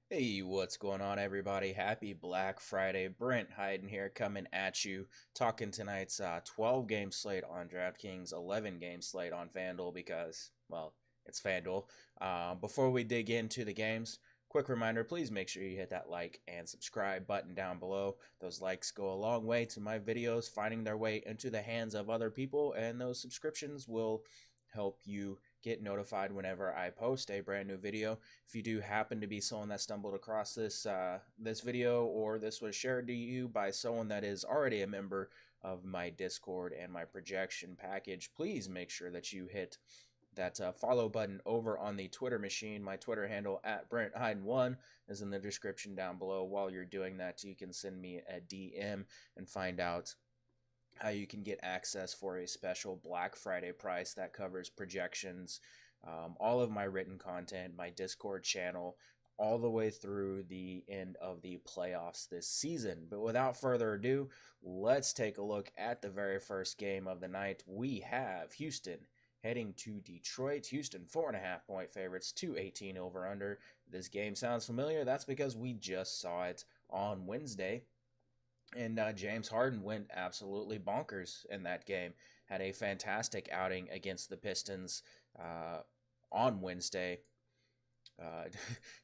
Hey, what's going on, everybody? Happy Black Friday. Brent Hyden here coming at you, talking tonight's 12 game slate on Draftkings, 11 game slate on Fanduel because, well, it's Fanduel. Before we dig into the games, quick reminder please make sure you hit that like and subscribe button down below. Those likes go a long way to my videos finding their way into the hands of other people, and those subscriptions will help you get notified whenever I post a brand new video. If you do happen to be someone that stumbled across this video, or this was shared to you by someone that is already a member of my Discord and my projection package, please make sure that you hit that follow button over on the Twitter machine. My Twitter handle at BrentHyden1 is in the description down below. While you're doing that, you can send me a DM and find out how you can get access for a special Black Friday price that covers projections, all of my written content, my Discord channel, all the way through the end of the playoffs this season. But without further ado, let's take a look at the very first game of the night. We have Houston heading to Detroit. Houston 4.5 point favorites, 218 over under. This game sounds familiar. That's because we just saw it on Wednesday, and James Harden went absolutely bonkers in that game. Had a fantastic outing against the Pistons on Wednesday. Uh,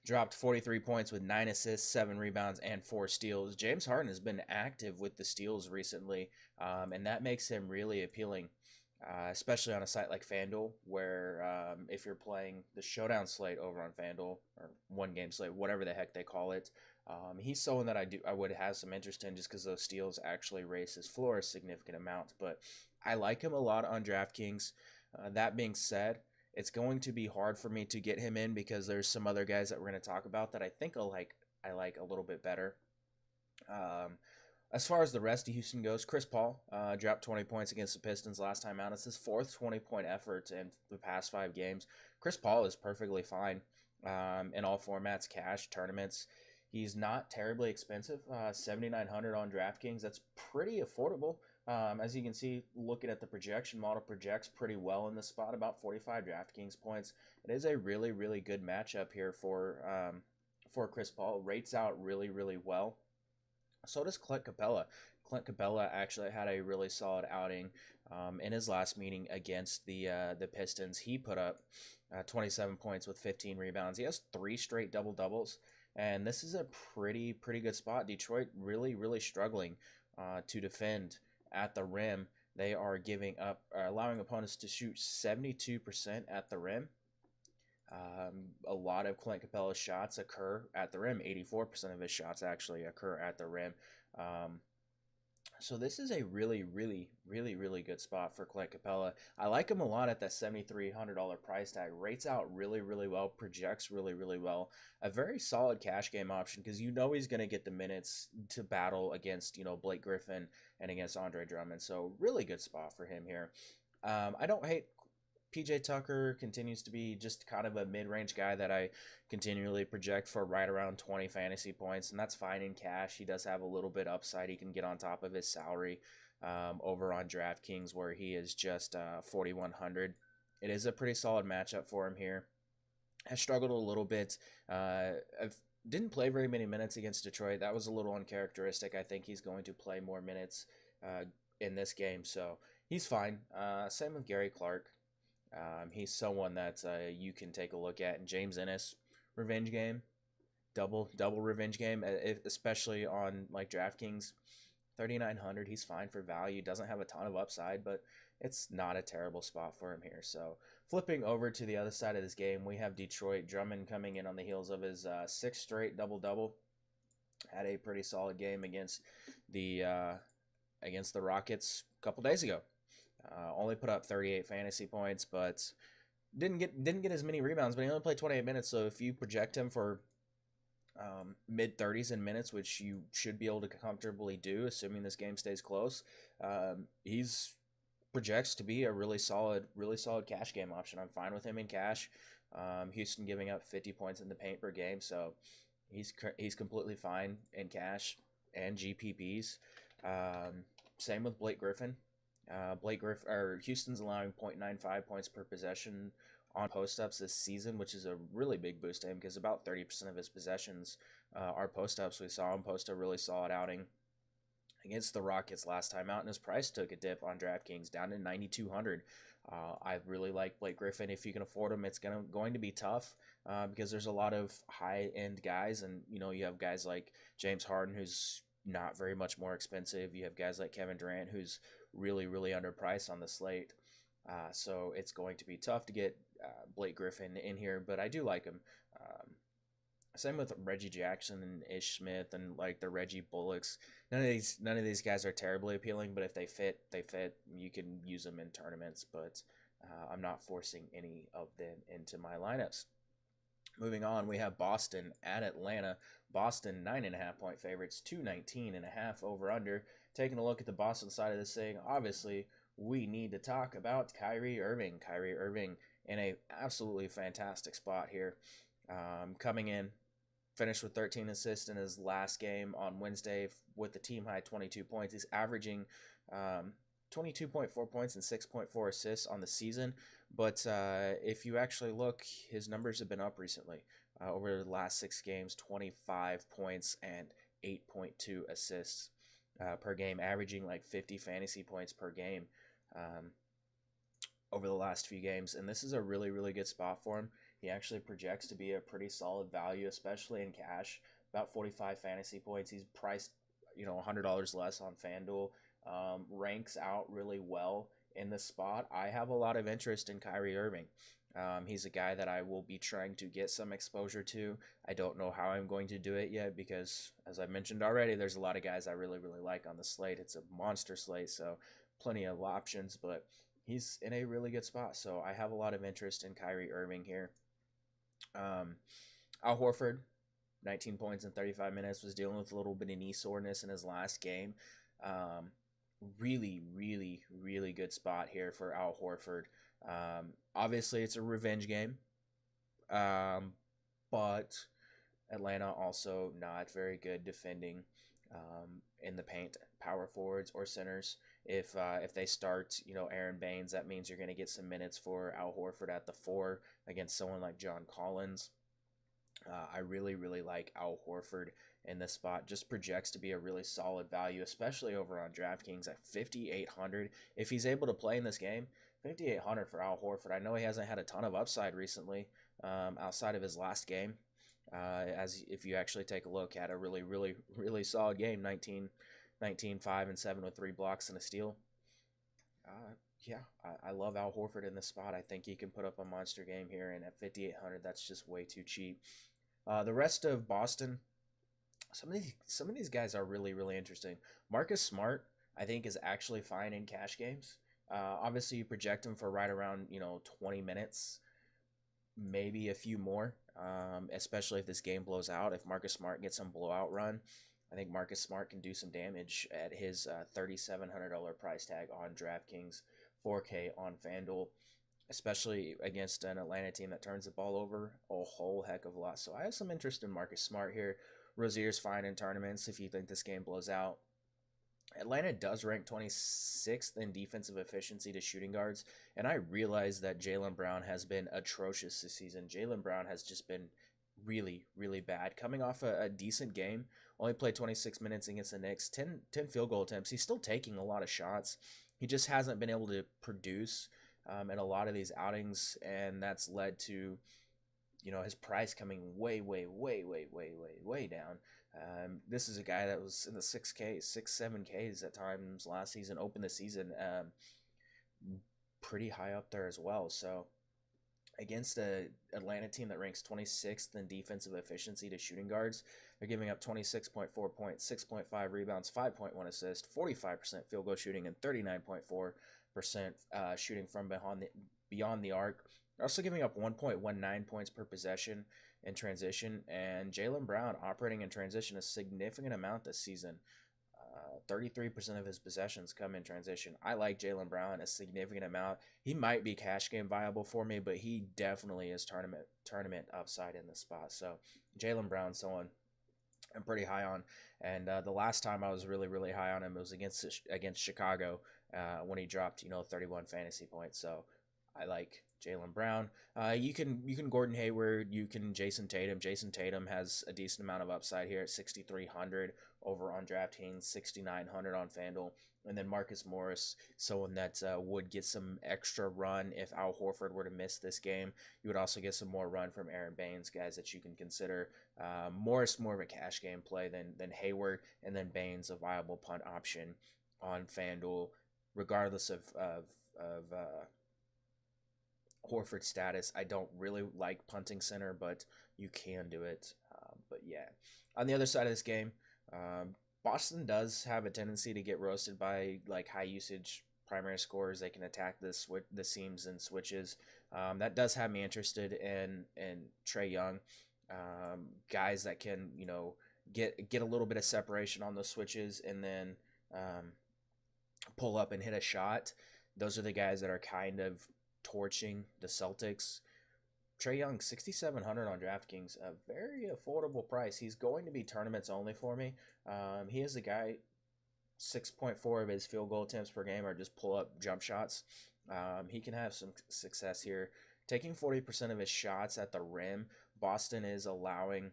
Dropped 43 points with 9 assists, 7 rebounds, and 4 steals. James Harden has been active with the steals recently, and that makes him really appealing, especially on a site like FanDuel, where if you're playing the showdown slate over on FanDuel, or one game slate, whatever the heck they call it, he's someone that I would have some interest in just because those steals actually raise his floor a significant amount. But I like him a lot on DraftKings. That being said, it's going to be hard for me to get him in because there's some other guys that we're going to talk about that I think I like a little bit better. Um, as far as the rest of Houston goes, Chris Paul dropped 20 points against the Pistons last time out. It's his fourth 20-point effort in the past 5 games. Chris Paul is perfectly fine in all formats, cash, tournaments. He's not terribly expensive, 7,900 on DraftKings. That's pretty affordable. As you can see, looking at the projection model, projects pretty well in the spot, about 45 DraftKings points. It is a really, really good matchup here for Chris Paul. Rates out really, really well. So does Clint Capella. Clint Capella actually had a really solid outing in his last meeting against the Pistons. He put up 27 points with 15 rebounds. He has 3 straight double doubles, and this is a pretty good spot. Detroit really struggling to defend at the rim. They are giving up, allowing opponents to shoot 72% at the rim. A lot of Clint Capella's shots occur at the rim. 84% of his shots actually occur at the rim. Um, so this is a really good spot for Clint Capella. I like him a lot at that $7,300 price tag. Rates out really well. Projects really well. A very solid cash game option because you know he's going to get the minutes to battle against Blake Griffin and against Andre Drummond. So really good spot for him here. I don't hate PJ Tucker. Continues to be just kind of a mid-range guy that I continually project for right around 20 fantasy points, and that's fine in cash. He does have a little bit upside. He can get on top of his salary over on DraftKings, where he is just 4,100. It is a pretty solid matchup for him here. Has struggled a little bit. I've didn't play very many minutes against Detroit. That was a little uncharacteristic. I think he's going to play more minutes in this game, so he's fine. Same with Gary Clark. He's someone that you can take a look at. And James Ennis, revenge game, double revenge game, especially on like DraftKings, 3,900. He's fine for value. Doesn't have a ton of upside, but it's not a terrible spot for him here. So flipping over to the other side of this game, we have Detroit. Drummond coming in on the heels of his 6th straight double. Had a pretty solid game the against the Rockets a couple days ago. Only put up 38 fantasy points, but didn't get as many rebounds. But he only played 28 minutes. So if you project him for mid 30s in minutes, which you should be able to comfortably do, assuming this game stays close, he's projects to be a really solid cash game option. I'm fine with him in cash. Houston giving up 50 points in the paint per game, so he's completely fine in cash and GPPs. Same with Blake Griffin. Houston's allowing 0.95 points per possession on post ups this season, which is a really big boost to him because about 30% of his possessions are post ups. We saw him post a really solid outing against the Rockets last time out, and his price took a dip on DraftKings down to 9,200. I really like Blake Griffin. If you can afford him, it's going to be tough because there's a lot of high end guys, and you have guys like James Harden, who's not very much more expensive. You have guys like Kevin Durant, who's really underpriced on the slate. So it's going to be tough to get Blake Griffin in here, but I do like him. Um, Same with Reggie Jackson and Ish Smith and like the Reggie Bullocks. None of these guys are terribly appealing, but if they fit, they fit. You can use them in tournaments, but I'm not forcing any of them into my lineups. Moving on, we have Boston at Atlanta. Boston 9.5 point favorites, 219.5 over under. Taking a look at the Boston side of this thing, obviously we need to talk about Kyrie Irving. Kyrie Irving in a absolutely fantastic spot here, coming in finished with 13 assists in his last game on Wednesday with the team high 22 points. He's averaging 22.4 points and 6.4 assists on the season. But if you actually look, his numbers have been up recently. Over the last 6 games, 25 points and 8.2 assists per game, averaging like 50 fantasy points per game over the last few games. And this is a really good spot for him. He actually projects to be a pretty solid value, especially in cash. About 45 fantasy points. He's priced, $100 less on Fanduel. Ranks out really well in the spot. I have a lot of interest in Kyrie Irving. He's a guy that I will be trying to get some exposure to. I don't know how I'm going to do it yet because, as I mentioned already, there's a lot of guys I really like on the slate. It's a monster slate, so plenty of options, but he's in a really good spot. So I have a lot of interest in Kyrie Irving here. Al Horford, 19 points in 35 minutes, was dealing with a little bit of knee soreness in his last game. Really good spot here for Al Horford. Obviously, it's a revenge game, but Atlanta also not very good defending in the paint, power forwards or centers. If they start, Aaron Baines, that means you're going to get some minutes for Al Horford at the 4 against someone like John Collins. I really like Al Horford in this spot. Just projects to be a really solid value, especially over on DraftKings at 5,800. If he's able to play in this game, 5,800 for Al Horford. I know he hasn't had a ton of upside recently, outside of his last game. As if you actually take a look at a really solid game, 19, 5, and 7 with 3 blocks and a steal. I love Al Horford in this spot. I think he can put up a monster game here, and at 5,800, that's just way too cheap. The rest of Boston, some of these guys are really interesting. Marcus Smart, I think, is actually fine in cash games. Obviously, you project him for right around 20 minutes, maybe a few more, especially if this game blows out. If Marcus Smart gets some blowout run, I think Marcus Smart can do some damage at his $3,700 price tag on DraftKings, 4K on FanDuel, especially against an Atlanta team that turns the ball over a whole heck of a lot. So I have some interest in Marcus Smart here. Rozier's fine in tournaments if you think this game blows out. Atlanta does rank 26th in defensive efficiency to shooting guards, and I realize that Jaylen Brown has been atrocious this season. Jaylen Brown has just been really bad. Coming off a decent game, only played 26 minutes against the Knicks, 10 field goal attempts. He's still taking a lot of shots. He just hasn't been able to produce in a lot of these outings, and that's led to his price coming way down. This is a guy that was in the 6Ks, 7Ks at times last season, opened the season pretty high up there as well. So against a Atlanta team that ranks 26th in defensive efficiency to shooting guards, they're giving up 26.4 points, 6.5 rebounds, 5.1 assists, 45% field goal shooting, and 39.4% shooting from beyond the arc. They're also giving up 1.19 points per possession in transition, and Jaylen Brown operating in transition a significant amount this season. 33% of his possessions come in transition. I like Jaylen Brown a significant amount. He might be cash game viable for me, but he definitely is tournament upside in this spot. So Jaylen Brown's someone I'm pretty high on. And the last time I was really high on him, it was against Chicago when he dropped 31 fantasy points. So I like Jaylen Brown. You can Gordon Hayward. You can Jason Tatum. Jason Tatum has a decent amount of upside here at 6,300 over on DraftKings, 6,900 on FanDuel. And then Marcus Morris, someone that would get some extra run if Al Horford were to miss this game. You would also get some more run from Aaron Baines, guys that you can consider. Morris more of a cash game play than Hayward, and then Baines a viable punt option on FanDuel, regardless of Horford's status. I don't really like punting center, but you can do it. But yeah, on the other side of this game, Boston does have a tendency to get roasted by like high usage primary scorers. They can attack the seams and switches. That does have me interested in Trae Young, guys that can get a little bit of separation on those switches and then pull up and hit a shot. Those are the guys that are kind of torching the Celtics. Trae Young, 6,700 on DraftKings, a very affordable price. He's going to be tournaments only for me. He is a guy, 6.4 of his field goal attempts per game are just pull up jump shots. He can have some success here. Taking 40% of his shots at the rim, Boston is allowing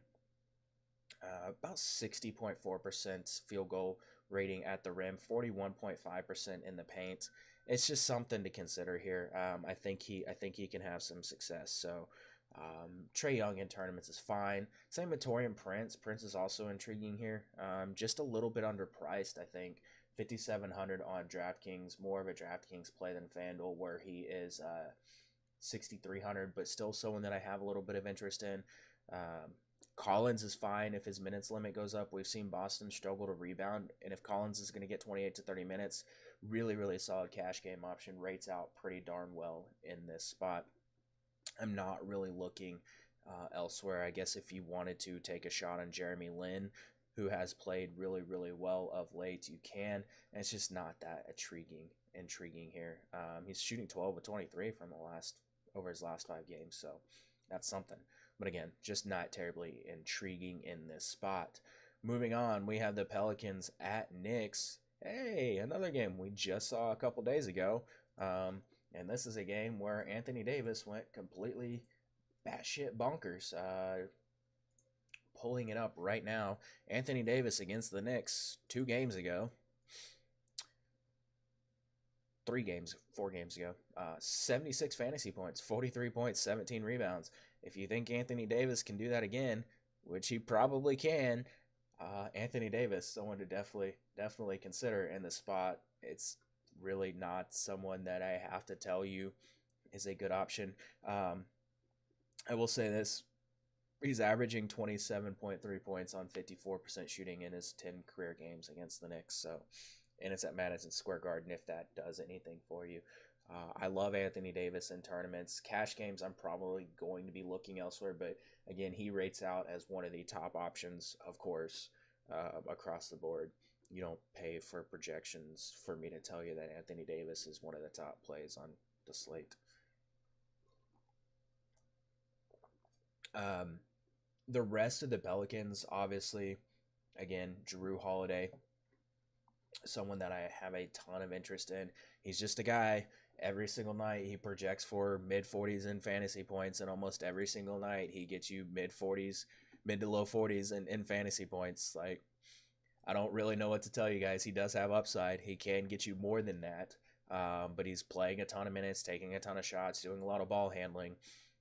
about 60.4% field goal rating at the rim, 41.5% in the paint. It's just something to consider here. I think he can have some success. So Trae Young in tournaments is fine. Same with Taurean Prince. Prince is also intriguing here. Just a little bit underpriced, I think. 5,700 on DraftKings, more of a DraftKings play than FanDuel, where he is 6,300, but still someone that I have a little bit of interest in. Collins is fine if his minutes limit goes up. We've seen Boston struggle to rebound, and if Collins is going to get 28 to 30 minutes, really, really solid cash game option. Rates out pretty darn well in this spot. I'm not really looking elsewhere. I guess if you wanted to take a shot on Jeremy Lin, who has played really, really well of late, you can. And it's just not that intriguing here. He's shooting 12 of 23 from over his last 5 games, so that's something. But again, just not terribly intriguing in this spot. Moving on, we have the Pelicans at Knicks. Hey, another game we just saw a couple days ago. And this is a game where Anthony Davis went completely batshit bonkers. Pulling it up right now. Anthony Davis against the Knicks 4 games ago. 76 fantasy points, 43 points, 17 rebounds. If you think Anthony Davis can do that again, which he probably can, Anthony Davis, someone to definitely consider in the spot. It's really not someone that I have to tell you is a good option. I will say this. He's averaging 27.3 points on 54% shooting in his 10 career games against the Knicks. So, and it's at Madison Square Garden if that does anything for you. I love Anthony Davis in tournaments. Cash games, I'm probably going to be looking elsewhere, but again, he rates out as one of the top options, of course, across the board. You don't pay for projections for me to tell you that Anthony Davis is one of the top plays on the slate. The rest of the Pelicans, obviously, again, Jrue Holiday, someone that I have a ton of interest in. He's just a guy. Every single night he projects for mid-40s in fantasy points, and almost every single night he gets you mid to low 40s in fantasy points. Like, I don't really know what to tell you guys. He does have upside. He can get you more than that, but he's playing a ton of minutes, taking a ton of shots, doing a lot of ball handling.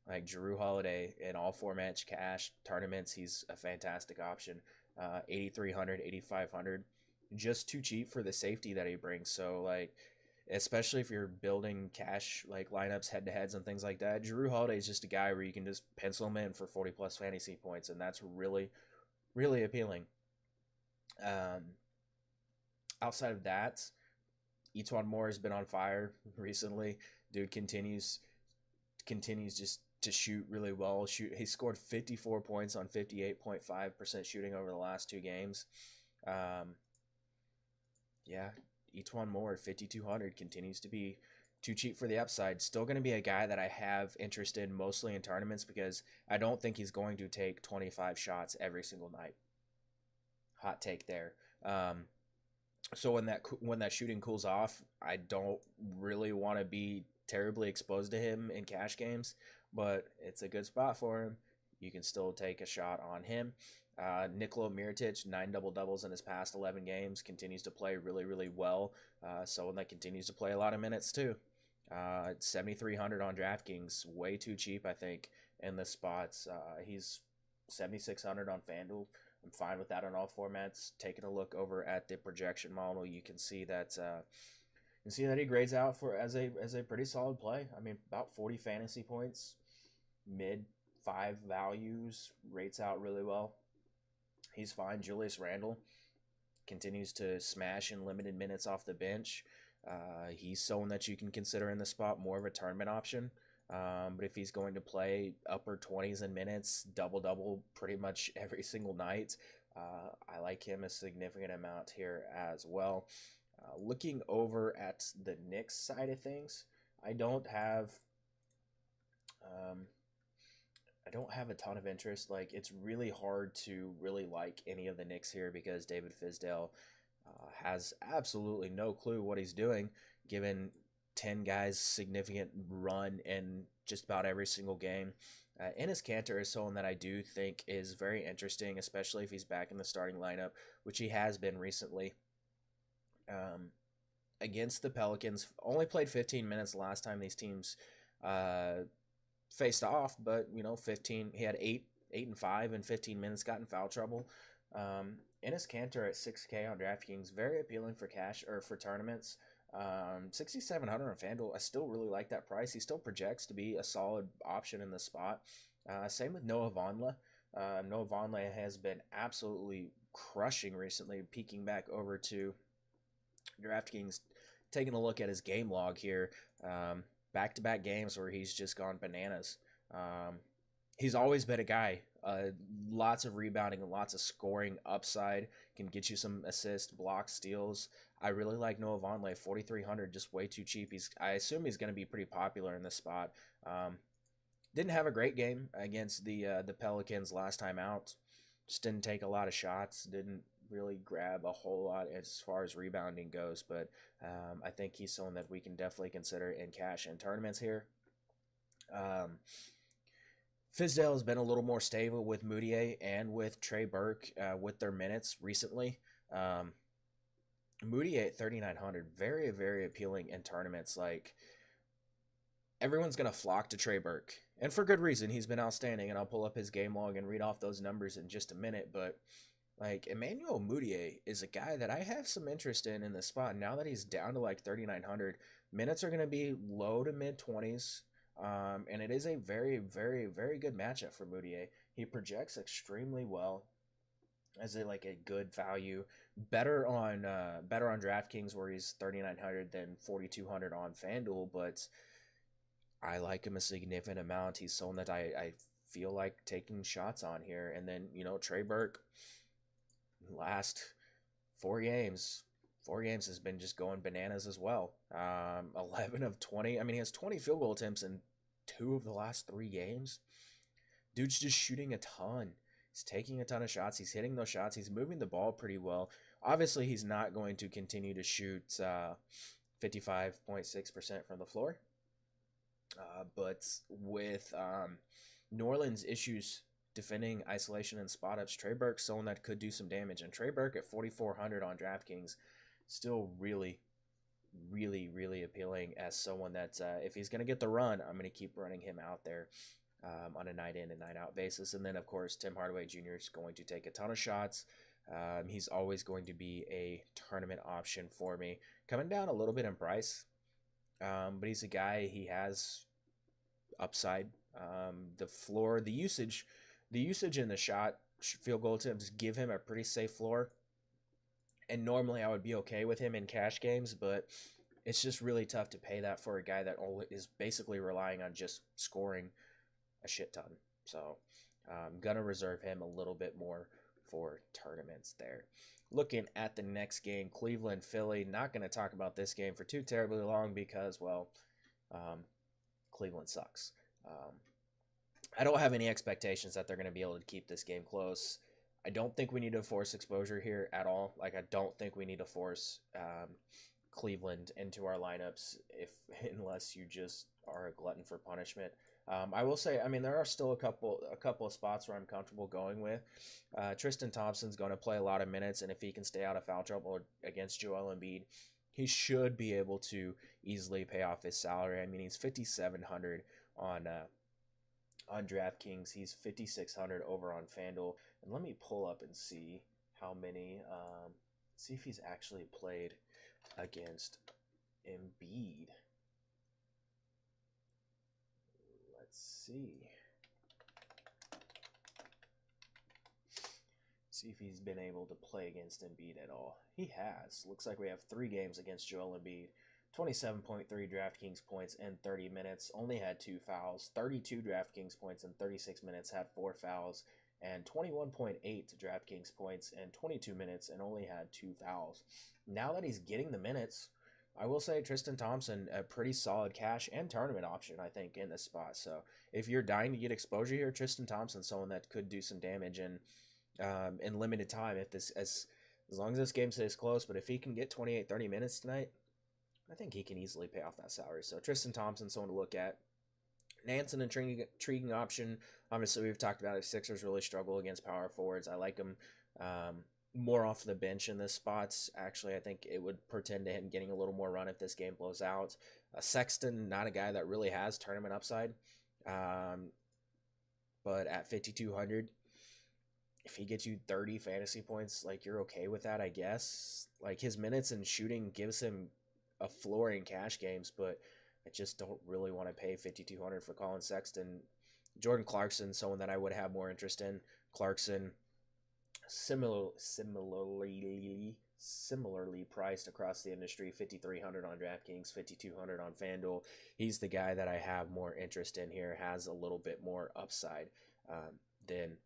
Like Jrue Holiday in all formats, cash, tournaments, he's a fantastic option. 8,300, 8,500, just too cheap for the safety that he brings. So, like, especially if you're building cash like lineups, head-to-heads, and things like that, Jrue Holiday is just a guy where you can just pencil him in for 40-plus fantasy points, and that's really, really appealing. Outside of that, Etuan Moore has been on fire recently. Dude continues just to shoot really well. He scored 54 points on 58.5% shooting over the last 2 games. Etuan Moore at 5,200 continues to be too cheap for the upside. Still going to be a guy that I have interest in mostly in tournaments because I don't think he's going to take 25 shots every single night. Hot take there. So when that shooting cools off, I don't really want to be terribly exposed to him in cash games, but it's a good spot for him. You can still take a shot on him. Nikola Mirotic, 9 double doubles in his past 11 games, continues to play really, really well. Someone that continues to play a lot of minutes too. 7,300 on DraftKings, way too cheap, I think, in the spots. He's 7,600 on Fanduel. I'm fine with that on all formats. Taking a look over at the projection model, you can see that he grades out for as a pretty solid play. I mean, about 40 fantasy points, mid 5 values, rates out really well. He's fine. Julius Randle continues to smash in limited minutes off the bench. He's someone that you can consider in the spot, more of a tournament option. But if he's going to play upper 20s in minutes, double pretty much every single night, I like him a significant amount here as well. Looking over at the Knicks side of things, I don't have a ton of interest. Like, it's really hard to really like any of the Knicks here because David Fizdale has absolutely no clue what he's doing, given 10 guys significant run in just about every single game. Enes Kanter is someone that I do think is very interesting, especially if he's back in the starting lineup, which he has been recently. Against the Pelicans, only played 15 minutes last time these teams faced off, but 15. He had 8 and 5 in 15 minutes, got in foul trouble. Enes Kanter at 6K on DraftKings, very appealing for cash or for tournaments. 6,700 on FanDuel. I still really like that price. He still projects to be a solid option in the spot. Same with Noah Vonleh. Noah Vonleh has been absolutely crushing recently, peeking back over to DraftKings, taking a look at his game log here. Back-to-back games where he's just gone bananas. He's always been a guy. Lots of rebounding and lots of scoring upside. Can get you some assists, blocks, steals. I really like Noah Vonleh. 4,300, just way too cheap. I assume he's going to be pretty popular in this spot. Didn't have a great game against the Pelicans last time out. Just didn't take a lot of shots. Didn't really grab a whole lot as far as rebounding goes. But I think he's someone that we can definitely consider in cash and tournaments here. Fizdale has been a little more stable with Moutier and with Trey Burke with their minutes recently. Moutier at 3,900, very, very appealing in tournaments. Like, everyone's going to flock to Trey Burke, and for good reason. He's been outstanding, and I'll pull up his game log and read off those numbers in just a minute. But, like, Emmanuel Moutier is a guy that I have some interest in the spot. Now that he's down to, like, 3,900, minutes are going to be low to mid-20s. And it is a very, very, very good matchup for Moutier. He projects extremely well as a good value. Better on DraftKings, where he's 3,900 than 4,200 on FanDuel, but I like him a significant amount. He's someone that I feel like taking shots on here. And then, Trey Burke, last 4 games has been just going bananas as well. 11 of 20. I mean, he has 20 field goal attempts in 2 of the last 3 games. Dude's just shooting a ton. He's taking a ton of shots. He's hitting those shots. He's moving the ball pretty well. Obviously, he's not going to continue to shoot 55.6% from the floor. But with New Orleans' issues defending isolation and spot ups, Trey Burke's someone that could do some damage. And Trey Burke at 4,400 on DraftKings, still really, really, really appealing as someone that if he's going to get the run, I'm going to keep running him out there on a night in and night out basis. And then, of course, Tim Hardaway Jr. is going to take a ton of shots. He's always going to be a tournament option for me. Coming down a little bit in price, but he's a guy, he has upside. The floor, the usage in the shot, field goal attempts give him a pretty safe floor. And normally I would be okay with him in cash games, but it's just really tough to pay that for a guy that is basically relying on just scoring a shit ton. So I'm going to reserve him a little bit more for tournaments there. Looking at the next game, Cleveland, Philly. Not going to talk about this game for too terribly long because, well, Cleveland sucks. I don't have any expectations that they're going to be able to keep this game close. I don't think we need to force exposure here at all. Like, I don't think we need to force Cleveland into our lineups if unless you just are a glutton for punishment. I will say, I mean, there are still a couple of spots where I'm comfortable going with. Tristan Thompson's going to play a lot of minutes, and if he can stay out of foul trouble against Joel Embiid, he should be able to easily pay off his salary. I mean, he's 5,700 on DraftKings. He's 5,600 over on Fanduel. And let me pull up and see how many. See if he's actually played against Embiid. Let's see. See if he's been able to play against Embiid at all. He has. Looks like we have 3 games against Joel Embiid. 27.3 DraftKings points in 30 minutes. Only had 2 fouls. 32 DraftKings points in 36 minutes. Had 4 fouls. And 21.8 DraftKings points in 22 minutes and only had 2 fouls. Now that he's getting the minutes, I will say Tristan Thompson, a pretty solid cash and tournament option, I think, in this spot. So if you're dying to get exposure here, Tristan Thompson, someone that could do some damage in limited time if this as long as this game stays close. But if he can get 28-30 minutes tonight, I think he can easily pay off that salary. So Tristan Thompson, someone to look at. Nance, an intriguing option. Obviously, we've talked about it. Sixers really struggle against power forwards. I like him more off the bench in this spots. Actually, I think it would portend to him getting a little more run if this game blows out. Sexton, not a guy that really has tournament upside. But at 5,200, if he gets you 30 fantasy points, like, you're okay with that, I guess. Like, his minutes and shooting gives him a floor in cash games, but I just don't really want to pay 5,200 for Colin Sexton. Jordan Clarkson, someone that I would have more interest in. Clarkson, similarly priced across the industry. 5,300 on DraftKings, 5,200 on FanDuel. He's the guy that I have more interest in here. Has a little bit more upside than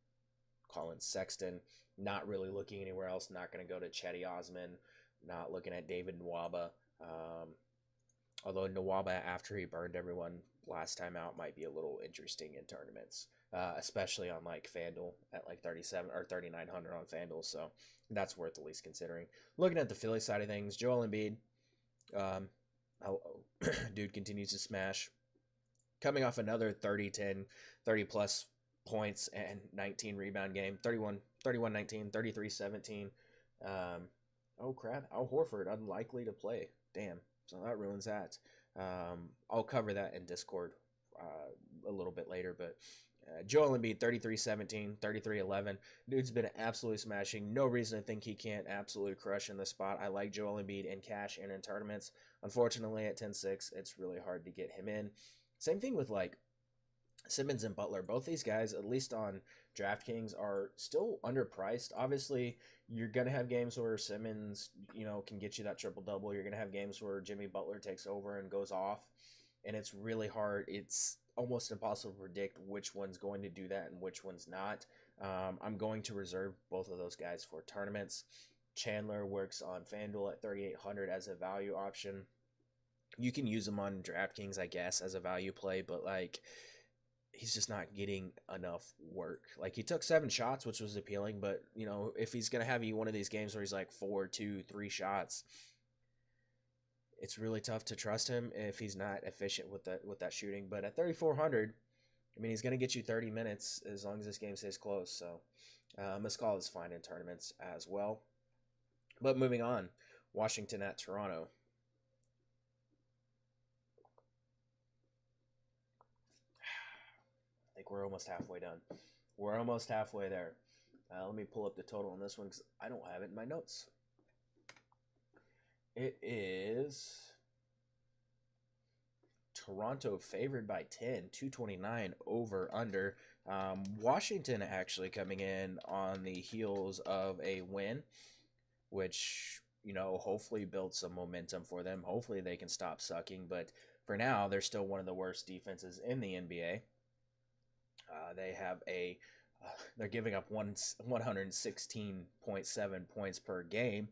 Colin Sexton. Not really looking anywhere else. Not going to go to Chetty Osman. Not looking at David Nwaba. Although Nwaba, after he burned everyone last time out, might be a little interesting in tournaments, especially on like FanDuel at like 37 or 3,900 on FanDuel. So that's worth at least considering. Looking at the Philly side of things, Joel Embiid, dude continues to smash. Coming off another 30-10, 30 plus points and 19 rebound game, 31-19, 33-17. Oh crap, Al Horford unlikely to play. Damn. So that ruins that. I'll cover that in Discord a little bit later. But Joel Embiid, 33-17, 33-11. Dude's been absolutely smashing. No reason to think he can't absolutely crush in the spot. I like Joel Embiid in cash and in tournaments. Unfortunately, at 10-6, it's really hard to get him in. Same thing with like Simmons and Butler. Both these guys, at least on DraftKings, are still underpriced. Obviously, you're going to have games where Simmons, can get you that triple-double. You're going to have games where Jimmy Butler takes over and goes off, and it's really hard. It's almost impossible to predict which one's going to do that and which one's not. I'm going to reserve both of those guys for tournaments. Chandler works on FanDuel at 3,800 as a value option. You can use him on DraftKings, I guess, as a value play, but like, he's just not getting enough work. Like, he took 7 shots, which was appealing, but if he's gonna have you one of these games where he's like 4, 2, 3 shots, it's really tough to trust him if he's not efficient with that shooting. But at 3,400, I mean, he's gonna get you 30 minutes as long as this game stays close. So Mescal is fine in tournaments as well. But moving on, Washington at Toronto. I think we're almost halfway done. We're almost halfway there. Let me pull up the total on this one because I don't have it in my notes. It is Toronto favored by 10, 229 over under. Washington actually coming in on the heels of a win, which, hopefully builds some momentum for them. Hopefully they can stop sucking. But for now, they're still one of the worst defenses in the NBA. They have they're giving up 116.7 points per game.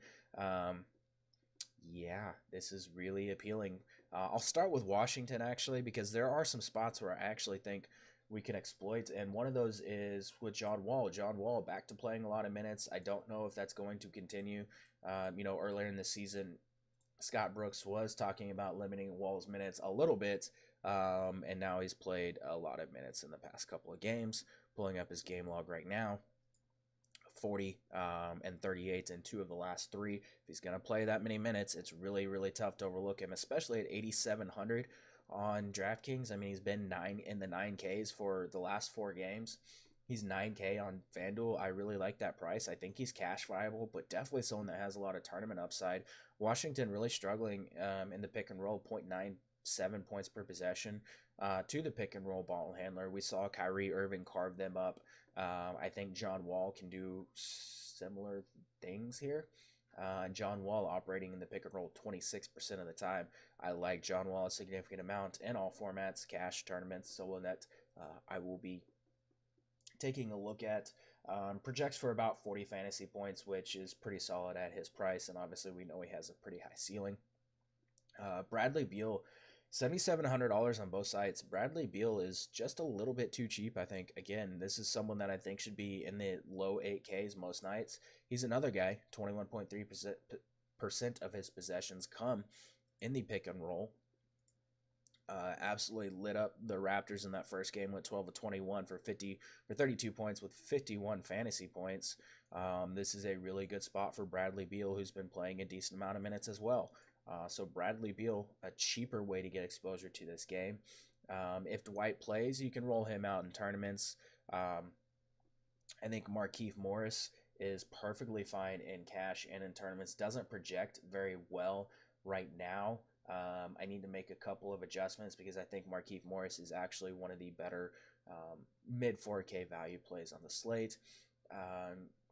Yeah, this is really appealing. I'll start with Washington, actually, because there are some spots where I actually think we can exploit, and one of those is with John Wall. John Wall back to playing a lot of minutes. I don't know if that's going to continue. Earlier in the season, Scott Brooks was talking about limiting Wall's minutes a little bit, and now he's played a lot of minutes in the past couple of games. Pulling up his game log right now. 40 and 38 in two of the last three. If he's going to play that many minutes, it's really, really tough to overlook him, especially at 8,700 on DraftKings. I mean, he's been 9Ks for the last four games. He's 9K on Fanduel. I really like that price. I think he's cash viable, but definitely someone that has a lot of tournament upside. Washington really struggling in the pick and roll, 0.97 points per possession to the pick and roll ball handler. We saw Kyrie Irving carve them up. I think John Wall can do similar things here. John Wall operating in the pick and roll 26% of the time. I like John Wall a significant amount in all formats, cash tournaments, so that I will be taking a look at. Projects for about 40 fantasy points, which is pretty solid at his price, and obviously we know he has a pretty high ceiling. Bradley Beal, $7,700 on both sites. Bradley Beal is just a little bit too cheap, I think. Again, this is someone that I think should be in the low 8Ks most nights. He's another guy, 21.3% of his possessions come in the pick and roll. Absolutely lit up the Raptors in that first game, went 12 of 21 for 32 points with 51 fantasy points. This is a really good spot for Bradley Beal, who's been playing a decent amount of minutes as well. So Bradley Beal, a cheaper way to get exposure to this game. If Dwight plays, you can roll him out in tournaments. I think Markieff Morris is perfectly fine in cash and in tournaments. Doesn't project very well right now. I need to make a couple of adjustments because I think Markieff Morris is actually one of the better mid 4K value plays on the slate.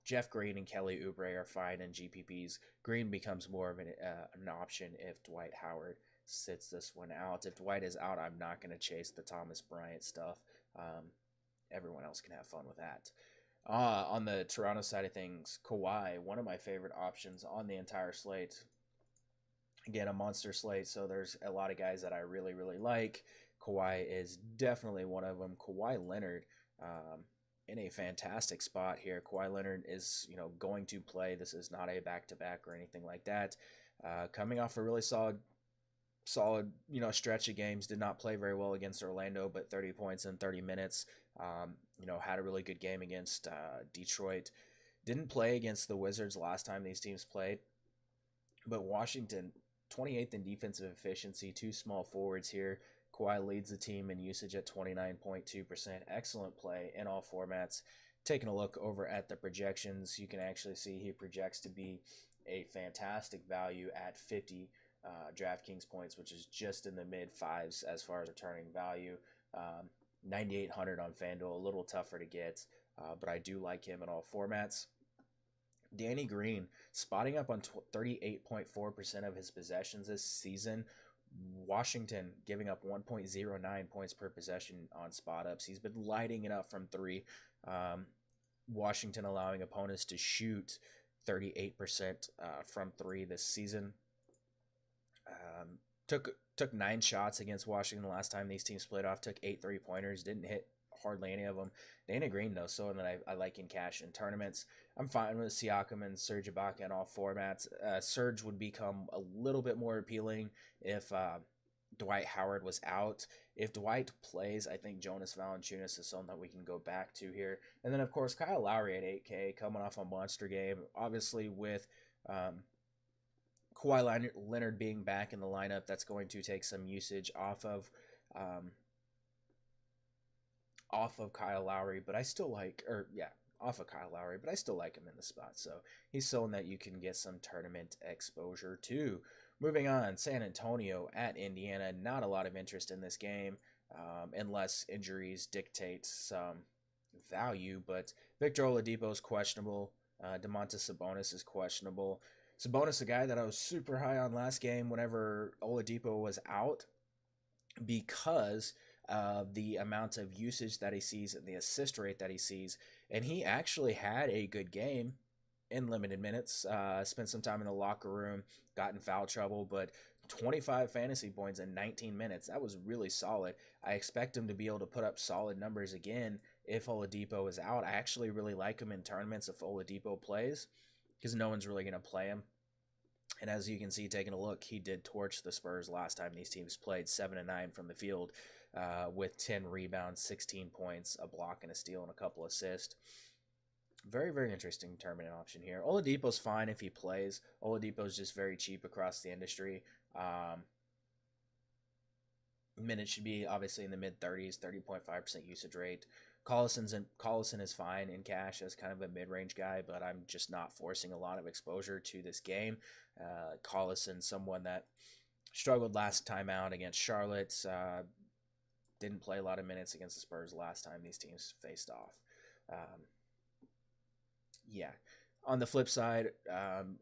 Jeff Green and Kelly Oubre are fine in GPPs. Green becomes more of an option if Dwight Howard sits this one out. If Dwight is out, I'm not going to chase the Thomas Bryant stuff. Everyone else can have fun with that. On the Toronto side of things, Kawhi, one of my favorite options on the entire slate. Again, a monster slate, so there's a lot of guys that I really, really like. Kawhi is definitely one of them. Kawhi Leonard, in a fantastic spot here. Kawhi Leonard is, going to play. This is not a back-to-back or anything like that. Coming off a really solid, stretch of games. Did not play very well against Orlando, but 30 points in 30 minutes. Had a really good game against Detroit. Didn't play against the Wizards last time these teams played, but Washington, 28th in defensive efficiency, two small forwards here. Kawhi leads the team in usage at 29.2%. Excellent play in all formats. Taking a look over at the projections, you can actually see he projects to be a fantastic value at 50 DraftKings points, which is just in the mid fives as far as returning value. 9,800 on FanDuel, a little tougher to get, but I do like him in all formats. Danny Green spotting up on 38.4% of his possessions this season. Washington giving up 1.09 points per possession on spot ups. He's been lighting it up from three. Washington allowing opponents to shoot 38% from three this season. Took 9 shots against Washington the last time these teams played off. Took 8 3-pointers. Didn't hit hardly any of them. Danny Green, though, so that I like in cash in tournaments. I'm fine with Siakam and Serge Ibaka in all formats. Serge would become a little bit more appealing if Dwight Howard was out. If Dwight plays, I think Jonas Valanciunas is someone that we can go back to here. And then, of course, Kyle Lowry at 8K coming off a monster game. Obviously, with Kawhi Leonard being back in the lineup, that's going to take some usage off of Kyle Lowry, but I still like, off of Kyle Lowry, but I still like him in the spot. So he's someone that you can get some tournament exposure to. Moving on, San Antonio at Indiana. Not a lot of interest in this game unless injuries dictate some value, but Victor Oladipo is questionable. Domantas Sabonis is questionable. Sabonis, a guy that I was super high on last game whenever Oladipo was out, because of the amount of usage that he sees and the assist rate that he sees. And he actually had a good game in limited minutes, spent some time in the locker room, got in foul trouble, but 25 fantasy points in 19 minutes. That was really solid. I expect him to be able to put up solid numbers again if Oladipo is out. I actually really like him in tournaments if Oladipo plays, because no one's really going to play him. And as you can see, taking a look, he did torch the Spurs last time these teams played, 7-9 from the field, with 10 rebounds, 16 points, a block and a steal, and a couple assists. Very, very interesting tournament option here. Oladipo's fine if he plays. Oladipo's just very cheap across the industry. Minutes should be obviously in the mid 30s, 30.5% usage rate. Collison is fine in cash as kind of a mid-range guy, but I'm just not forcing a lot of exposure to this game. Collison, someone that struggled last time out against Charlotte, didn't play a lot of minutes against the Spurs last time these teams faced off. Yeah. On the flip side,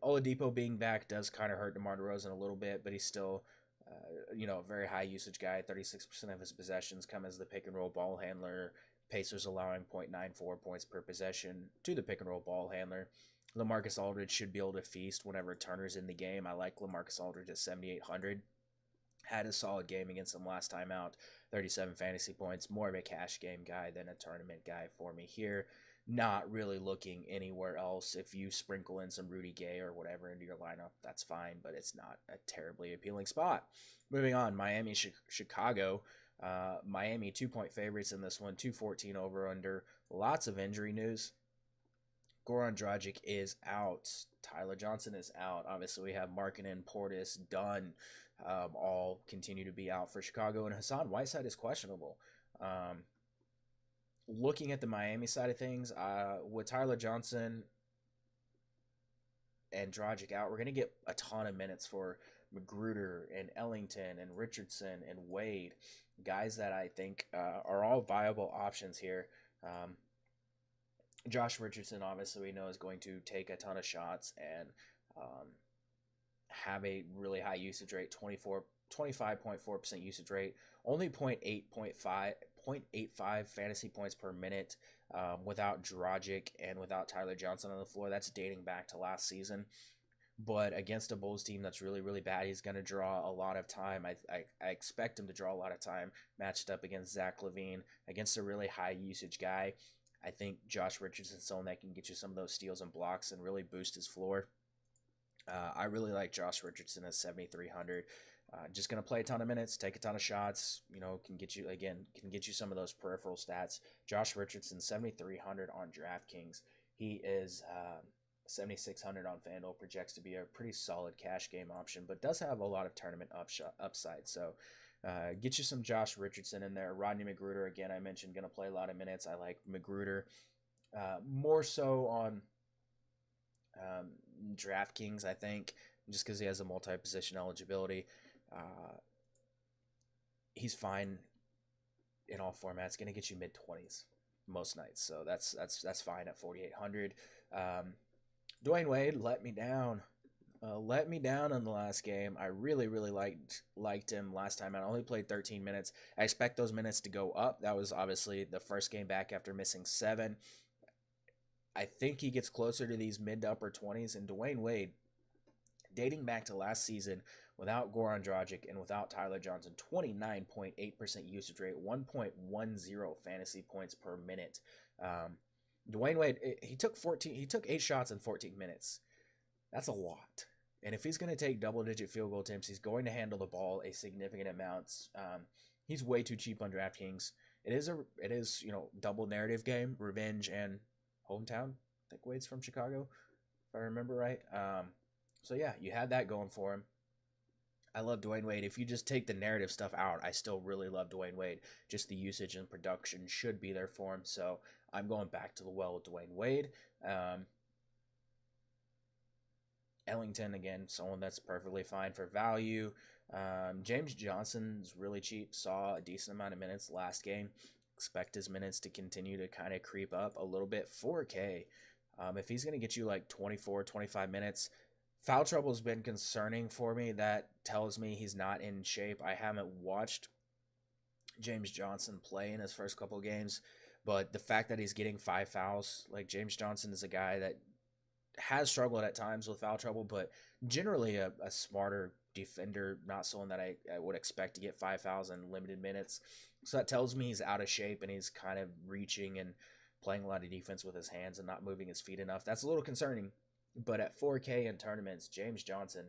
Oladipo being back does kind of hurt DeMar DeRozan a little bit, but he's still, a very high usage guy. 36% of his possessions come as the pick and roll ball handler. Pacers allowing 0.94 points per possession to the pick and roll ball handler. LaMarcus Aldridge should be able to feast whenever Turner's in the game. I like LaMarcus Aldridge at 7,800. Had a solid game against him last time out. 37 fantasy points. More of a cash game guy than a tournament guy for me here. Not really looking anywhere else. If you sprinkle in some Rudy Gay or whatever into your lineup, that's fine, but it's not a terribly appealing spot. Moving on, Miami, Chicago. Miami 2-point favorites in this one, 214 over under. Lots of injury news. Goran Dragic is out. Tyler Johnson is out. Obviously, we have Markkanen, Portis, Dunn, all continue to be out for Chicago, and Hassan Whiteside is questionable. Looking at the Miami side of things, with Tyler Johnson and Dragic out, we're going to get a ton of minutes for Magruder and Ellington and Richardson and Wade, guys that I think are all viable options here. Josh Richardson, obviously, we know is going to take a ton of shots and have a really high usage rate, 25.4% usage rate, only 0.85 fantasy points per minute without Dragic and without Tyler Johnson on the floor. That's dating back to last season. But against a Bulls team that's really, really bad, he's going to draw a lot of time. I expect him to draw a lot of time matched up against Zach LaVine, against a really high usage guy. I think Josh Richardson's someone that can get you some of those steals and blocks and really boost his floor. I really like Josh Richardson at 7,300. Just going to play a ton of minutes, take a ton of shots, can get you some of those peripheral stats. Josh Richardson, 7,300 on Draftkings. He is 7,600 on Fanduel, projects to be a pretty solid cash game option, but does have a lot of tournament upside. So get you some Josh Richardson in there. Rodney Magruder, again, I mentioned, going to play a lot of minutes. I like Magruder more so on Draftkings, I think, just because he has a multi-position eligibility. He's fine in all formats. Going to get you mid-20s most nights, so that's fine at 4,800. Dwayne Wade let me down. Let me down in the last game. I really, really liked him last time. I only played 13 minutes. I expect those minutes to go up. That was obviously the first game back after missing 7. I think he gets closer to these mid to upper 20s. And Dwayne Wade, dating back to last season, without Goran Dragic and without Tyler Johnson, 29.8% usage rate, 1.10 fantasy points per minute. Dwayne Wade, he took 8 shots in 14 minutes. That's a lot. And if he's going to take double-digit field goal attempts, he's going to handle the ball a significant amount. He's way too cheap on DraftKings. It is double narrative game, revenge and hometown. I think Wade's from Chicago, if I remember right. So yeah, you had that going for him. I love Dwayne Wade. If you just take the narrative stuff out, I still really love Dwayne Wade. Just the usage and production should be there for him. So I'm going back to the well with Dwayne Wade. Ellington, again, someone that's perfectly fine for value. James Johnson's really cheap. Saw a decent amount of minutes last game. Expect his minutes to continue to kind of creep up a little bit. 4K. If he's going to get you like 24, 25 minutes, foul trouble has been concerning for me. That tells me he's not in shape. I haven't watched James Johnson play in his first couple games, but the fact that he's getting 5 fouls, like James Johnson is a guy that has struggled at times with foul trouble, but generally a smarter defender, not someone that I would expect to get 5 fouls in limited minutes. So that tells me he's out of shape and he's kind of reaching and playing a lot of defense with his hands and not moving his feet enough. That's a little concerning. But at 4K in tournaments, James Johnson,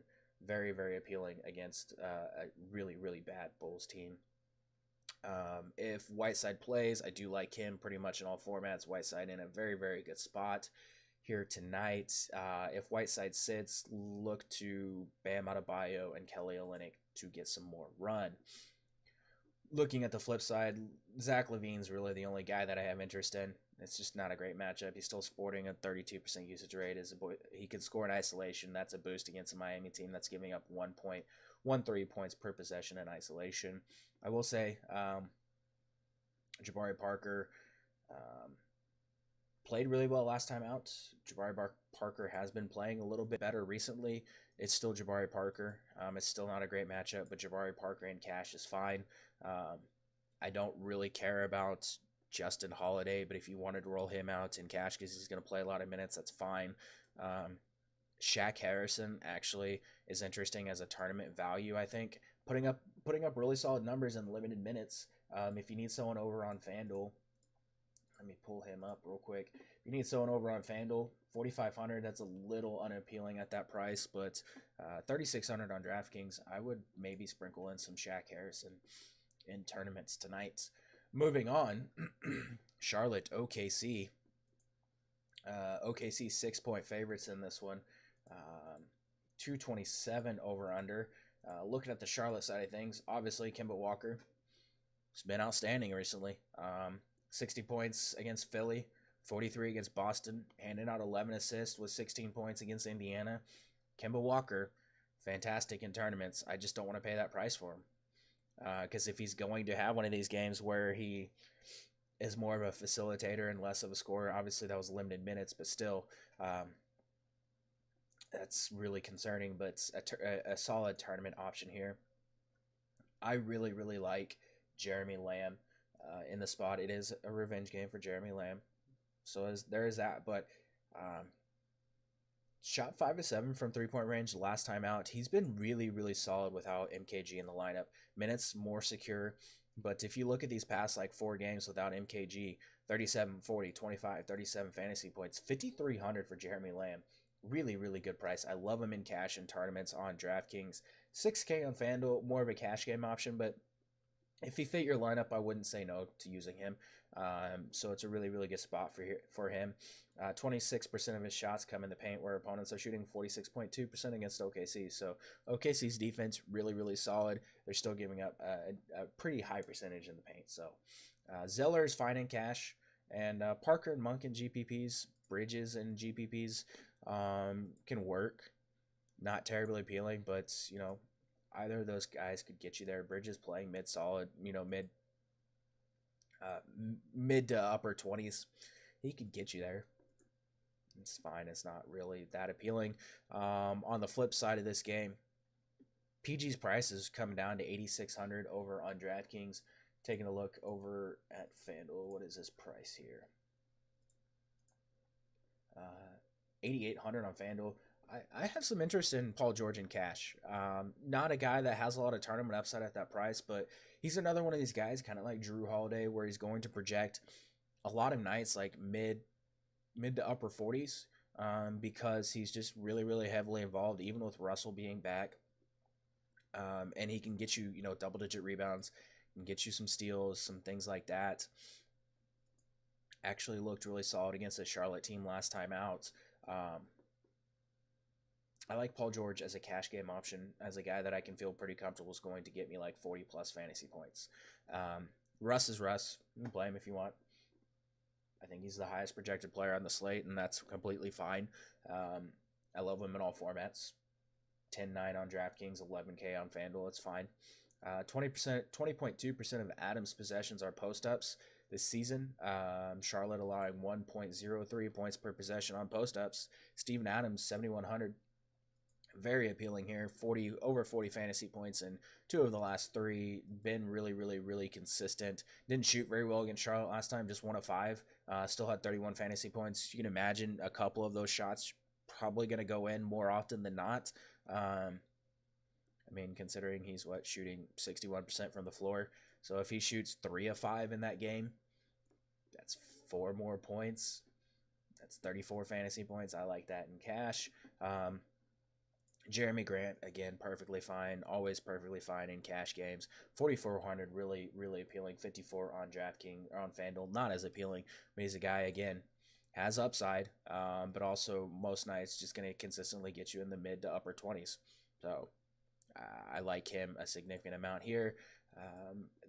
Very, very appealing against a really, really bad Bulls team. If Whiteside plays, I do like him pretty much in all formats. Whiteside in a very, very good spot here tonight. If Whiteside sits, look to Bam Adebayo and Kelly Olynyk to get some more run. Looking at the flip side, Zach LaVine's really the only guy that I have interest in. It's just not a great matchup. He's still sporting a 32% usage rate. He can score in isolation. That's a boost against a Miami team that's giving up 1.13 points per possession in isolation. I will say, Jabari Parker played really well last time out. Parker has been playing a little bit better recently. It's still Jabari Parker. It's still not a great matchup, but Jabari Parker in cash is fine. I don't really care about Justin Holiday, but if you wanted to roll him out in cash because he's going to play a lot of minutes, that's fine. Shaq Harrison actually is interesting as a tournament value, I think. Putting up really solid numbers in limited minutes. If you need someone over on Fanduel, let me pull him up real quick. If you need someone over on Fanduel, 4,500. That's a little unappealing at that price, but 3,600 on DraftKings. I would maybe sprinkle in some Shaq Harrison in tournaments tonight. Moving on, Charlotte OKC. OKC 6-point favorites in this one. 227 over under. Looking at the Charlotte side of things, obviously Kemba Walker has been outstanding recently. 60 points against Philly, 43 against Boston, handing out 11 assists with 16 points against Indiana. Kemba Walker, fantastic in tournaments. I just don't want to pay that price for him. Because if he's going to have one of these games where he is more of a facilitator and less of a scorer, obviously that was limited minutes, but still, that's really concerning. But a solid tournament option here. I really, really like Jeremy Lamb in the spot. It is a revenge game for Jeremy Lamb, so there is that. But shot 5 of 7 from 3-point range last time out. He's been really, really solid without MKG in the lineup. Minutes more secure, but if you look at these past 4 games without MKG, 37, 40, 25, 37 fantasy points, 5,300 for Jeremy Lamb. Really, really good price. I love him in cash in tournaments on DraftKings. 6K on FanDuel, more of a cash game option, but if he fit your lineup, I wouldn't say no to using him. So it's a really, really good spot for him. 26% of his shots come in the paint, where opponents are shooting 46.2% against OKC. So OKC's defense really, really solid. They're still giving up a pretty high percentage in the paint. So Zeller is fine in cash, and Parker and Monk in GPPs, Bridges and GPPs can work. Not terribly appealing, but either of those guys could get you there. Bridges playing mid solid, mid to upper 20s. He could get you there. It's fine. It's not really that appealing. On the flip side of this game, PG's price is coming down to 8,600 over on DraftKings. Taking a look over at FanDuel, what is his price here? 8,800 on FanDuel. I have some interest in Paul George in cash. Not a guy that has a lot of tournament upside at that price, but he's another one of these guys, kind of like Drew Holiday, where he's going to project a lot of nights mid to upper 40s, because he's just really, really heavily involved, even with Russell being back. And he can get you, double-digit rebounds, can get you some steals, some things like that. Actually looked really solid against the Charlotte team last time out. I like Paul George as a cash game option, as a guy that I can feel pretty comfortable is going to get me 40-plus fantasy points. Russ is Russ. You can play him if you want. I think he's the highest projected player on the slate, and that's completely fine. I love him in all formats. 10-9 on DraftKings, 11K on FanDuel. It's fine. 20.2% of Adams' possessions are post-ups this season. Charlotte allowing 1.03 points per possession on post-ups. Steven Adams, 7,100. Very appealing here. Over 40 fantasy points in 2 of the last 3. Been really, really, really consistent. Didn't shoot very well against Charlotte last time, just 1 of 5. Still had 31 fantasy points. You can imagine a couple of those shots probably going to go in more often than not. Considering he's shooting 61% from the floor. So if he shoots 3 of 5 in that game, that's 4 more points. That's 34 fantasy points. I like that in cash. Jeremy Grant, again, perfectly fine, always perfectly fine in cash games. 4,400, really, really appealing. 54 on DraftKings or on Fanduel, not as appealing. But he's a guy, again, has upside, but also most nights just going to consistently get you in the mid to upper 20s. So I like him a significant amount here.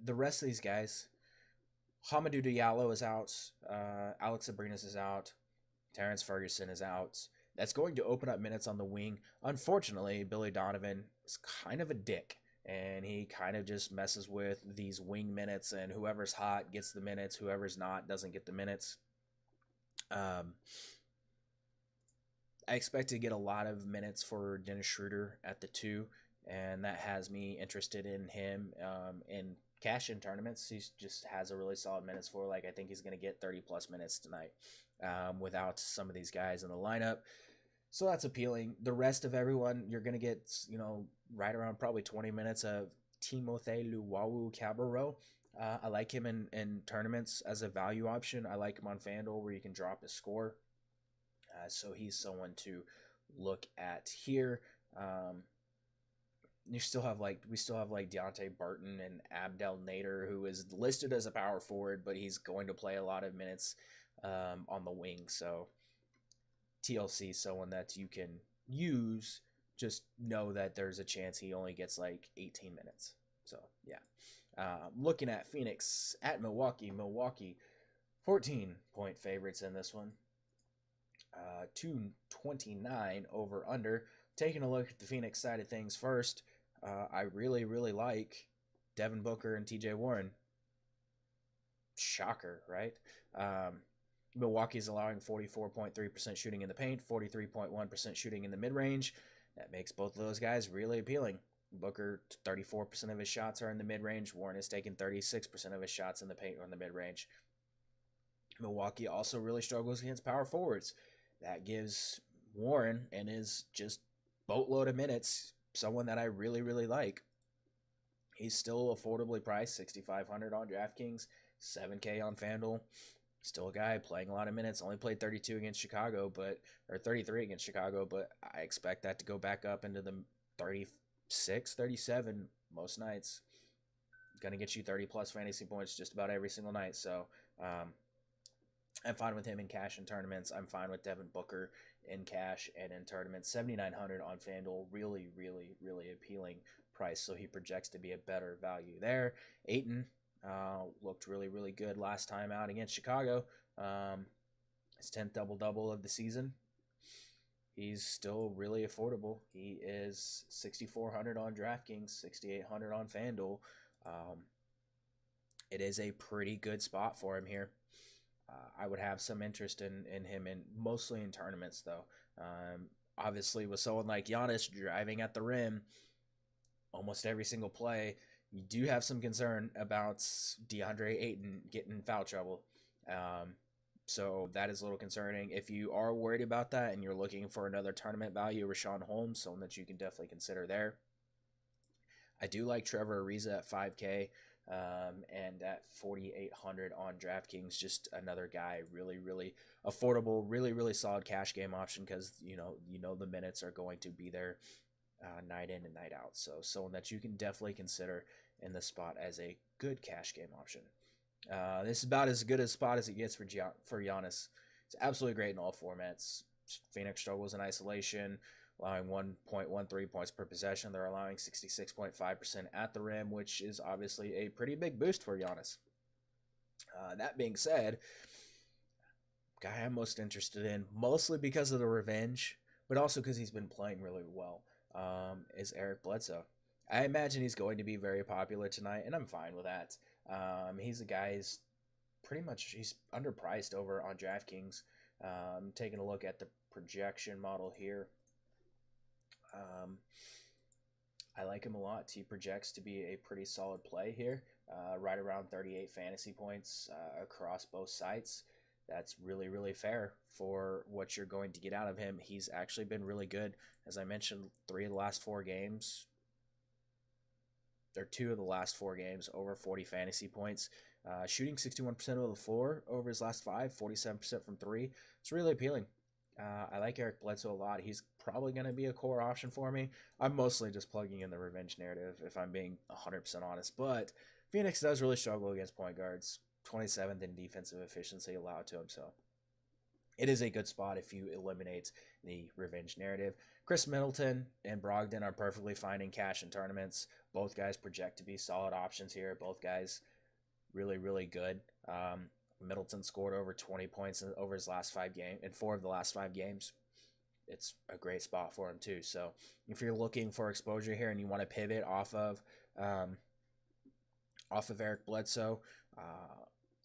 The rest of these guys, Hamadou Diallo is out. Alex Abrinas is out. Terrence Ferguson is out. That's going to open up minutes on the wing. Unfortunately, Billy Donovan is kind of a dick, and he kind of just messes with these wing minutes, and whoever's hot gets the minutes, whoever's not doesn't get the minutes. I expect to get a lot of minutes for Dennis Schroeder at the 2, and that has me interested in him in cash in tournaments. He just has a really solid minutes for. Like, I think he's going to get 30 plus minutes tonight without some of these guys in the lineup. So that's appealing. The rest of everyone, you're going to get, right around probably 20 minutes of Timothé Luwawu Cabarro. I like him in tournaments as a value option. I like him on FanDuel where you can drop his score. So he's someone to look at here. We still have Deontay Burton and Abdel Nader, who is listed as a power forward, but he's going to play a lot of minutes on the wing. So TLC is someone that you can use. Just know that there's a chance he only gets like 18 minutes. So yeah. Looking at Phoenix at Milwaukee. Milwaukee 14-point favorites in this one. 229 over under. Taking a look at the Phoenix side of things first, I really, really like Devin Booker and TJ Warren. Shocker, right? Milwaukee's allowing 44.3% shooting in the paint, 43.1% shooting in the mid-range. That makes both of those guys really appealing. Booker, 34% of his shots are in the mid-range. Warren is taking 36% of his shots in the paint or in the mid-range. Milwaukee also really struggles against power forwards. That gives Warren and his just boatload of minutes someone that I really, really like. He's still affordably priced, $6,500 on DraftKings, $7K on FanDuel. Still a guy playing a lot of minutes. Only played 32 against Chicago, or 33 against Chicago, but I expect that to go back up into the 36, 37 most nights. Going to get you 30 plus fantasy points just about every single night. So I'm fine with him in cash and tournaments. I'm fine with Devin Booker in cash and in tournaments. 7,900 on FanDuel, really, really, really appealing price. So he projects to be a better value there. Ayton looked really, really good last time out against Chicago. His 10th double-double of the season. He's still really affordable. He is 6,400 on DraftKings, 6,800 on FanDuel. It is a pretty good spot for him here. I would have some interest in him, mostly in tournaments, though. Obviously, with someone like Giannis driving at the rim almost every single play, you do have some concern about DeAndre Ayton getting in foul trouble. So that is a little concerning. If you are worried about that and you're looking for another tournament value, Rashawn Holmes, someone that you can definitely consider there. I do like Trevor Ariza at 5K. And at 4,800 on DraftKings, just another guy, really, really affordable, really, really solid cash game option because you know the minutes are going to be there night in and night out. So someone that you can definitely consider in the spot as a good cash game option. This is about as good a spot as it gets for Giannis. It's absolutely great in all formats. Phoenix struggles in isolation, allowing 1.13 points per possession. They're allowing 66.5% at the rim, which is obviously a pretty big boost for Giannis. That being said, guy I'm most interested in, mostly because of the revenge, but also because he's been playing really well, is Eric Bledsoe. I imagine he's going to be very popular tonight, and I'm fine with that. He's a guy he's underpriced over on DraftKings. Taking a look at the projection model here. I like him a lot. He projects to be a pretty solid play here, right around 38 fantasy points across both sites. That's really, really fair for what you're going to get out of him. He's actually been really good. As I mentioned, 2 of the last 4 games, over 40 fantasy points. Shooting 61% of the floor over his last 5, 47% from 3. It's really appealing. I like Eric Bledsoe a lot. He's probably going to be a core option for me. I'm mostly just plugging in the revenge narrative, if I'm being 100% honest. But Phoenix does really struggle against point guards. 27th in defensive efficiency allowed to him. So it is a good spot if you eliminate the revenge narrative. Chris Middleton and Brogdon are perfectly fine in cash and tournaments. Both guys project to be solid options here. Both guys really, really good. Middleton scored over 20 points over his last 5 games, in 4 of the last 5 games. It's a great spot for him too. So if you're looking for exposure here and you want to pivot off of Eric Bledsoe,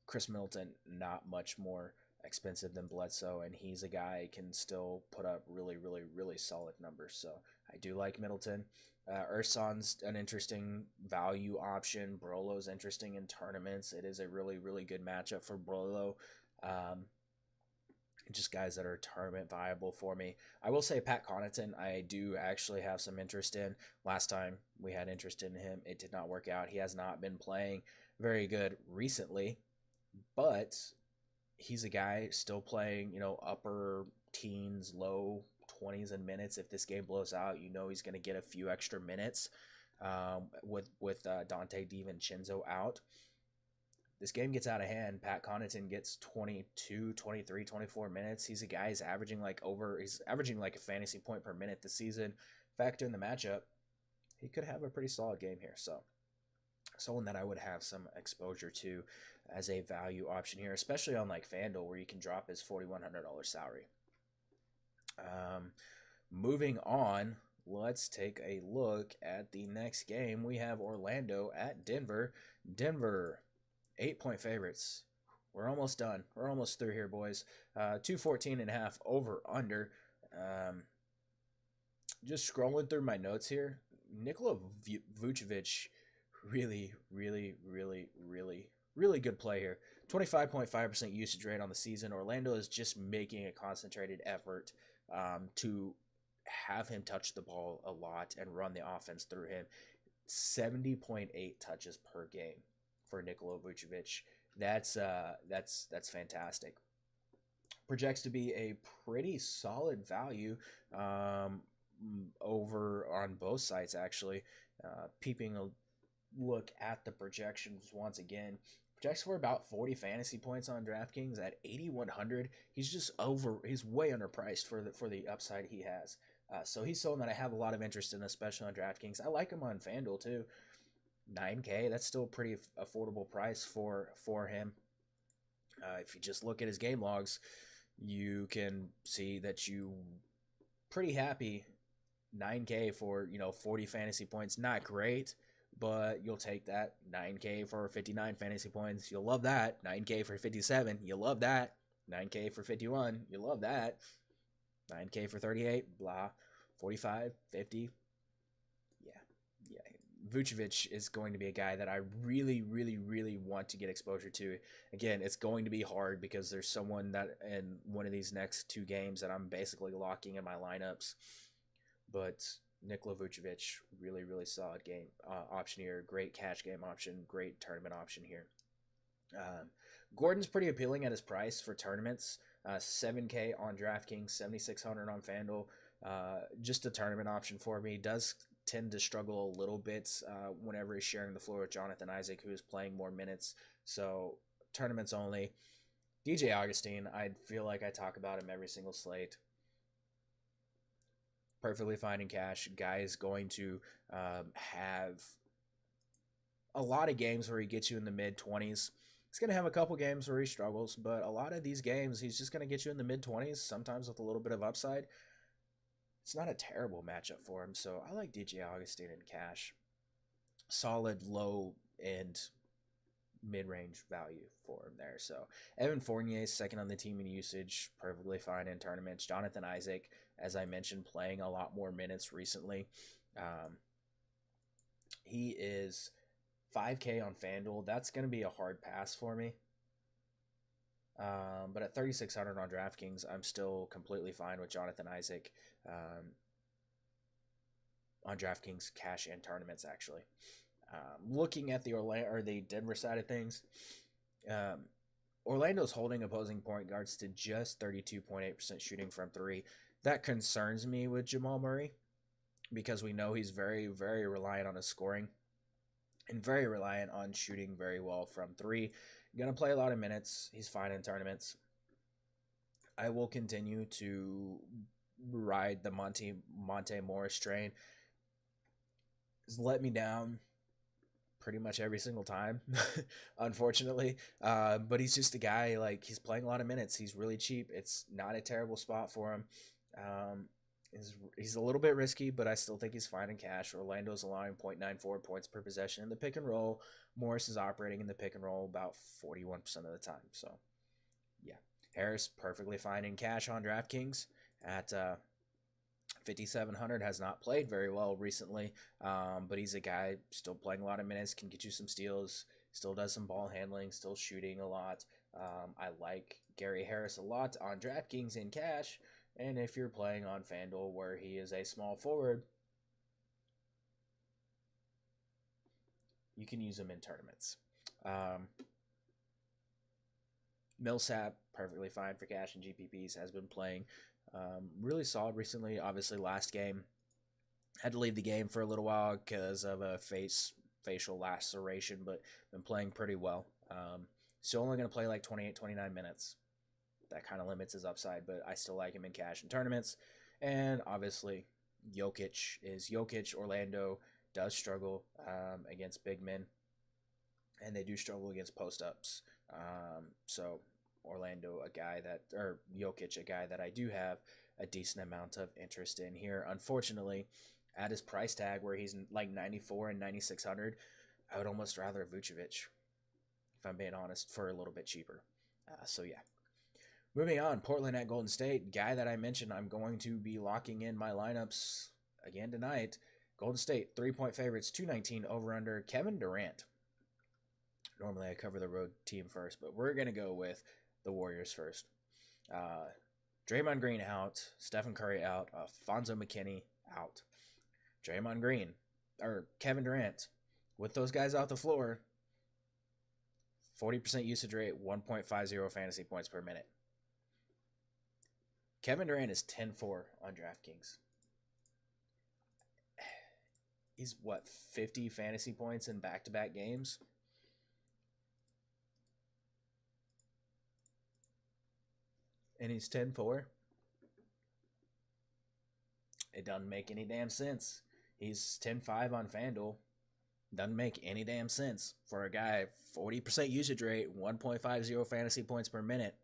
Chris Middleton not much more expensive than Bledsoe, and he's a guy who can still put up really, really, really solid numbers. So I do like Middleton. Ursan's an interesting value option. Brolo's interesting in tournaments. It is a really, really good matchup for Brolo. Just guys that are tournament viable for me. I will say Pat Connaughton, I do actually have some interest in. Last time we had interest in him, it did not work out. He has not been playing very good recently, but he's a guy still playing, upper teens, low 20s in minutes. If this game blows out, he's going to get a few extra minutes with Dante DiVincenzo out. This game gets out of hand. Pat Connaughton gets 22, 23, 24 minutes. He's a guy who's averaging like a fantasy point per minute this season. Factor in the matchup, he could have a pretty solid game here. So someone that I would have some exposure to as a value option here, especially on like Fanduel where you can drop his $4,100 salary. Moving on, let's take a look at the next game. We have Orlando at Denver. Denver, 8-point favorites. We're almost done. We're almost through here, boys. 214.5 over under. Just scrolling through my notes here. Nikola Vucevic, really, really, really, really, really good play here. 25.5% usage rate on the season. Orlando is just making a concentrated effort to have him touch the ball a lot and run the offense through him. 70.8 touches per game for Nikola Vucevic. That's fantastic. Projects to be a pretty solid value over on both sites, actually. Peeping a look at the projections once again. Projects for about 40 fantasy points on DraftKings at 8,100. He's way underpriced for the upside he has. So he's someone that I have a lot of interest in, especially on DraftKings. I like him on FanDuel too. 9K, that's still a pretty affordable price for him. If you just look at his game logs, you can see that you pretty happy. 9K for 40 fantasy points, not great, but you'll take that. 9K for 59 fantasy points, you'll love that. 9K for 57, you'll love that. 9K for 51, you'll love that. 9K for 38, blah. 45, 50. Yeah. Vucevic is going to be a guy that I really, really, really want to get exposure to. Again, it's going to be hard because there's someone that in one of these next 2 games that I'm basically locking in my lineups. But Nikola Vucevic, really, really solid game option here. Great cash game option. Great tournament option here. Gordon's pretty appealing at his price for tournaments. 7K on DraftKings, 7,600 on FanDuel. Just a tournament option for me. Does tend to struggle a little bit whenever he's sharing the floor with Jonathan Isaac, who is playing more minutes. So tournaments only. DJ Augustine, I feel like I talk about him every single slate. Perfectly fine in cash. Guy is going to have a lot of games where he gets you in the mid-20s. He's going to have a couple games where he struggles, but a lot of these games, he's just going to get you in the mid-20s, sometimes with a little bit of upside. It's not a terrible matchup for him, so I like DJ Augustine in cash. Solid low-end mid-range value for him there. So Evan Fournier, second on the team in usage, perfectly fine in tournaments. Jonathan Isaac, as I mentioned, playing a lot more minutes recently. He is 5K on FanDuel. That's going to be a hard pass for me. But at 3,600 on DraftKings, I'm still completely fine with Jonathan Isaac on DraftKings cash and tournaments, actually. Looking at the Denver side of things, Orlando's holding opposing point guards to just 32.8% shooting from three. That concerns me with Jamal Murray because we know he's very, very reliant on his scoring and very reliant on shooting very well from three. Going to play a lot of minutes. He's fine in tournaments. I will continue to ride the Monte Morris train. He's let me down pretty much every single time, unfortunately. But he's just a guy, like, he's playing a lot of minutes. He's really cheap. It's not a terrible spot for him. He's a little bit risky, but I still think he's fine in cash. Orlando's allowing 0.94 points per possession in the pick and roll. Morris is operating in the pick and roll about 41% of the time. So, yeah. Harris, perfectly fine in cash on DraftKings at 5,700. Has not played very well recently, but he's a guy still playing a lot of minutes, can get you some steals, still does some ball handling, still shooting a lot. I like Gary Harris a lot on DraftKings in cash. And if you're playing on Fanduel where he is a small forward, you can use him in tournaments. Millsap, perfectly fine for cash and GPPs, has been playing really solid recently. Obviously, last game, had to leave the game for a little while because of a facial laceration, but been playing pretty well. Still only going to play like 28, 29 minutes. That kind of limits his upside, but I still like him in cash and tournaments. And obviously, Jokic is Jokic. Orlando does struggle against big men, and they do struggle against post-ups. So Orlando, Jokic, a guy that I do have a decent amount of interest in here. Unfortunately, at his price tag where he's like 94 and 9,600, I would almost rather Vucevic, if I'm being honest, for a little bit cheaper. So yeah. Moving on, Portland at Golden State. Guy that I mentioned I'm going to be locking in my lineups again tonight. Golden State, 3-point favorites, 219 over-under. Kevin Durant. Normally I cover the road team first, but we're going to go with the Warriors first. Draymond Green out. Stephen Curry out. Alfonso McKinney out. Kevin Durant. With those guys off the floor, 40% usage rate, 1.50 fantasy points per minute. Kevin Durant is 10-4 on DraftKings. He's, 50 fantasy points in back-to-back games? And he's 10-4? It doesn't make any damn sense. He's 10-5 on FanDuel. Doesn't make any damn sense for a guy, 40% usage rate, 1.50 fantasy points per minute.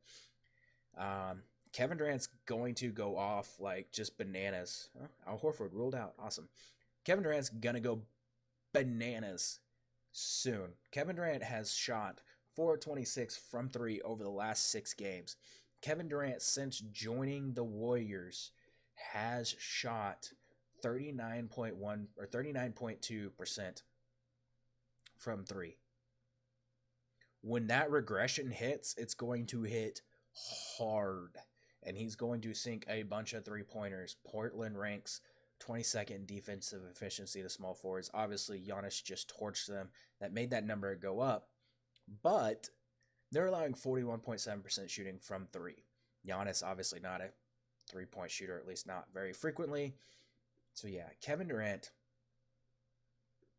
Kevin Durant's going to go off like just bananas. Al Horford ruled out. Awesome. Kevin Durant's going to go bananas soon. Kevin Durant has shot 426 from three over the last 6 games. Kevin Durant, since joining the Warriors, has shot 39.1 or 39.2% from three. When that regression hits, it's going to hit hard, and he's going to sink a bunch of three-pointers. Portland ranks 22nd in defensive efficiency to small forwards. Obviously, Giannis just torched them. That made that number go up, but they're allowing 41.7% shooting from three. Giannis, obviously not a three-point shooter, at least not very frequently. So, yeah, Kevin Durant,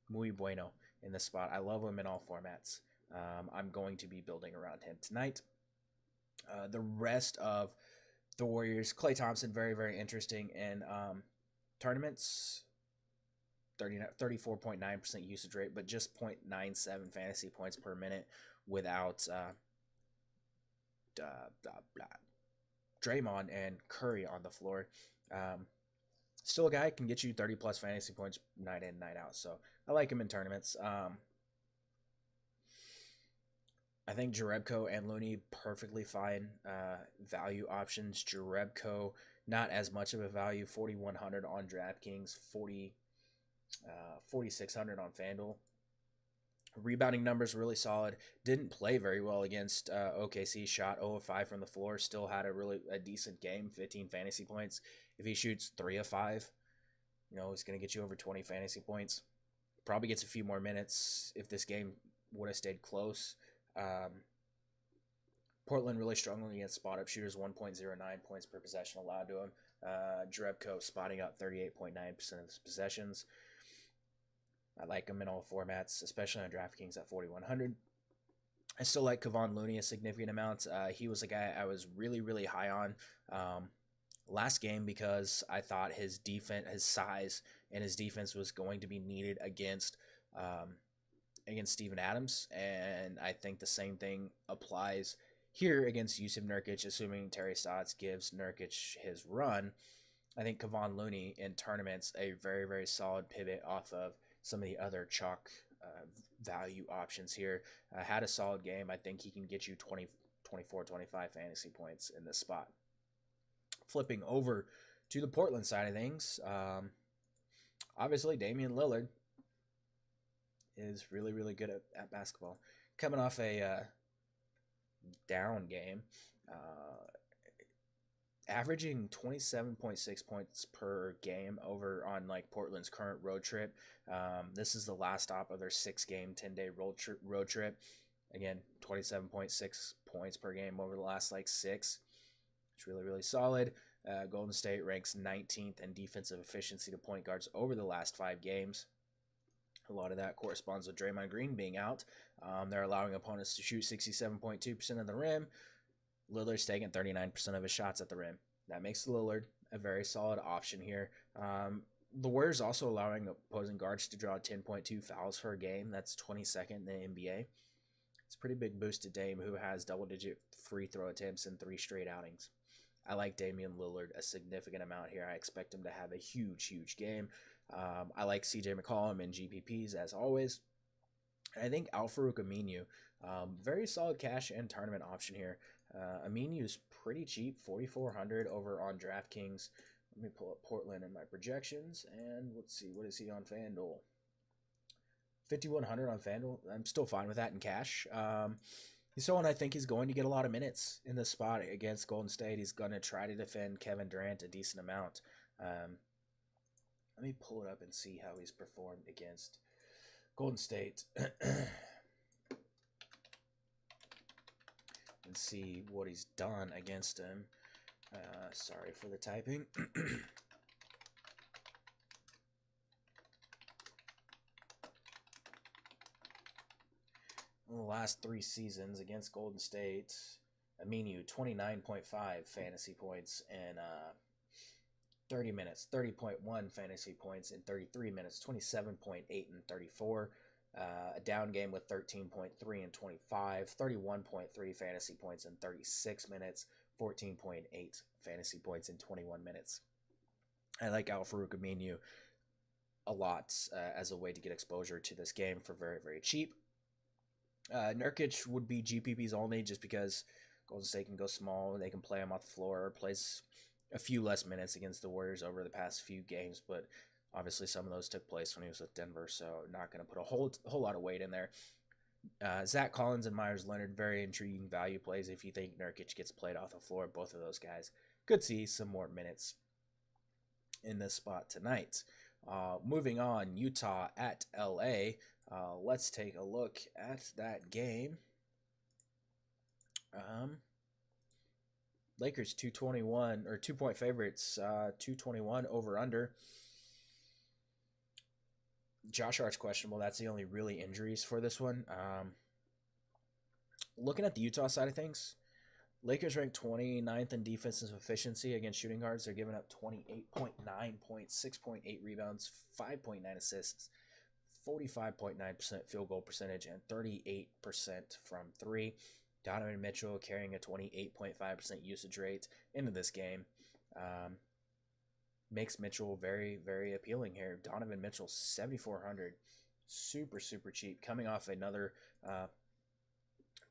muy bueno in this spot. I love him in all formats. I'm going to be building around him tonight. The rest of the Warriors, Klay Thompson, very, very interesting in tournaments. 34.9% usage rate, but just 0.97 fantasy points per minute without Draymond and Curry on the floor. Still a guy can get you 30-plus fantasy points night in, night out. So I like him in tournaments. I think Jerebko and Looney, perfectly fine value options. Jerebko, not as much of a value, 4,100 on DraftKings, 4,600 on FanDuel. Rebounding numbers really solid. Didn't play very well against OKC. Shot 0 of 5 from the floor. Still had a decent game, 15 fantasy points. If he shoots 3 of 5, he's going to get you over 20 fantasy points. Probably gets a few more minutes if this game would have stayed close. Portland really struggling against spot-up shooters, 1.09 points per possession allowed to him. Drebko spotting up 38.9% of his possessions. I like him in all formats, especially on DraftKings at 4,100. I still like Kevon Looney a significant amount. He was a guy I was really, really high on last game because I thought his defense, his size, and his defense was going to be needed against Steven Adams, and I think the same thing applies here against Yusuf Nurkic, assuming Terry Stotts gives Nurkic his run. I think Kevon Looney in tournaments a very, very solid pivot off of some of the other chalk value options here. Had a solid game. I think he can get you 20, 24, 25 fantasy points in this spot. Flipping over to the Portland side of things, obviously Damian Lillard is really, really good at basketball. Coming off a down game, averaging 27.6 points per game over on like Portland's current road trip. This is the last stop of their 6-game, 10-day road trip. Again, 27.6 points per game over the last like 6. It's really, really solid. Golden State ranks 19th in defensive efficiency to point guards over the last 5 games. A lot of that corresponds with Draymond Green being out. They're allowing opponents to shoot 67.2% of the rim. Lillard's taking 39% of his shots at the rim. That makes Lillard a very solid option here. The Warriors also allowing opposing guards to draw 10.2 fouls per game. That's 22nd in the NBA. It's a pretty big boost to Dame, who has double-digit free throw attempts in 3 straight outings. I like Damian Lillard a significant amount here. I expect him to have a huge, huge game. I like CJ McCollum and GPPs as always. And I think Al-Farouq Aminu, very solid cash and tournament option here. Aminu's pretty cheap, 4,400 over on DraftKings. Let me pull up Portland in my projections, and let's see, what is he on FanDuel? 5,100 on FanDuel. I'm still fine with that in cash. He's someone I think is going to get a lot of minutes in this spot against Golden State. He's going to try to defend Kevin Durant a decent amount. Let me pull it up and see how he's performed against Golden State. And see what he's done against him. Sorry for the typing. In the last 3 seasons against Golden State, Aminu 29.5 fantasy points in 30 minutes, 30.1 fantasy points in 33 minutes, 27.8 and 34. A down game with 13.3 and 25, 31.3 fantasy points in 36 minutes, 14.8 fantasy points in 21 minutes. I like Al-Farouq Aminu a lot as a way to get exposure to this game for very, very cheap. Nurkic would be GPPs only just because Golden State can go small. They can play him off the floor, plays a few less minutes against the Warriors over the past few games, but obviously some of those took place when he was with Denver, so not going to put a whole lot of weight in there. Zach Collins and Myers Leonard, very intriguing value plays if you think Nurkic gets played off the floor. Both of those guys could see some more minutes in this spot tonight. Moving on, Utah at LA. Let's take a look at that game. Lakers 221 or 2-point favorites, 221 over under. Josh Hart's questionable. That's the only really injuries for this one. Looking at the Utah side of things, Lakers ranked 29th in defensive efficiency against shooting guards. They're giving up 28.9 points, 6.8 rebounds, 5.9 assists, 45.9% field goal percentage, and 38% from 3. Donovan Mitchell carrying a 28.5% usage rate into this game. Makes Mitchell very, very appealing here. Donovan Mitchell, 7,400. Super, super cheap. Coming off another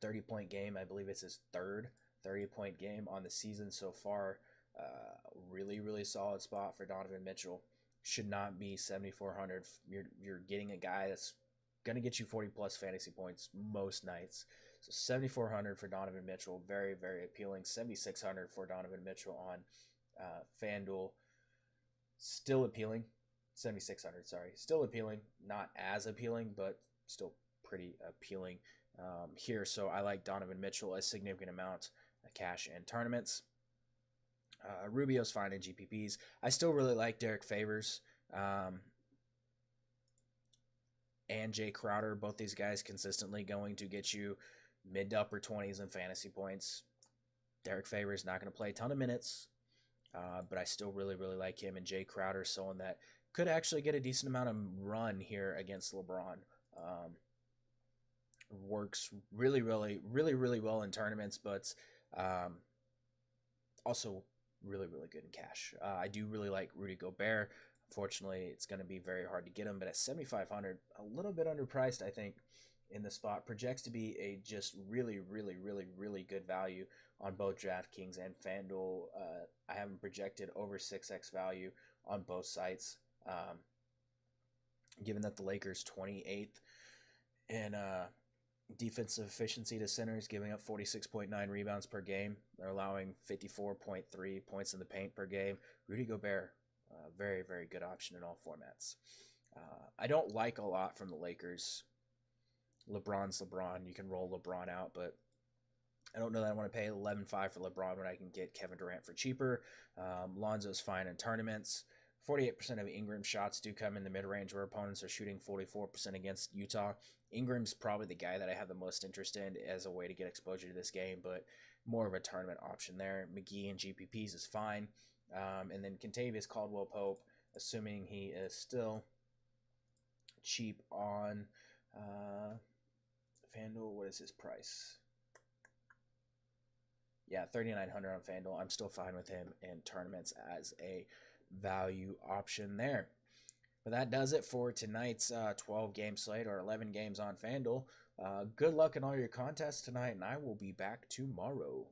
30-point game. I believe it's his third 30-point game on the season so far. Really, really solid spot for Donovan Mitchell. Should not be 7,400. You're getting a guy that's going to get you 40-plus fantasy points most nights. So 7,400 for Donovan Mitchell. Very, very appealing. 7,600 for Donovan Mitchell on FanDuel. Still appealing. 7,600, sorry. Still appealing. Not as appealing, but still pretty appealing. here. So I like Donovan Mitchell a significant amount of cash in tournaments. Rubio's fine in GPPs. I still really like Derek Favors and Jay Crowder. Both these guys consistently going to get you mid to upper 20s in fantasy points. Derek Favors not going to play a ton of minutes, but I still really, really like him. And Jay Crowder, someone that could actually get a decent amount of run here against LeBron. Works really, really, really, really well in tournaments, but also really, really good in cash. I do really like Rudy Gobert. Unfortunately, it's going to be very hard to get him, but at 7,500, a little bit underpriced, I think, in the spot. Projects to be a just really, really, really, really good value on both DraftKings and Fanduel. I have him projected over 6x value on both sites. Given that the Lakers 28th in defensive efficiency to centers, giving up 46.9 rebounds per game. They're allowing 54.3 points in the paint per game. Rudy Gobert, very, very good option in all formats. I don't like a lot from the Lakers. LeBron's LeBron. You can roll LeBron out, but I don't know that I want to pay 11.5 for LeBron when I can get Kevin Durant for cheaper. Lonzo's fine in tournaments. 48% of Ingram's shots do come in the mid-range where opponents are shooting 44% against Utah. Ingram's probably the guy that I have the most interest in as a way to get exposure to this game, but more of a tournament option there. McGee and GPPs is fine. And then Kentavious Caldwell-Pope, assuming he is still cheap on FanDuel. What is his price? Yeah, 3,900 on FanDuel. I'm still fine with him in tournaments as a value option there. But that does it for tonight's 12-game slate or 11 games on FanDuel. Good luck in all your contests tonight, and I will be back tomorrow.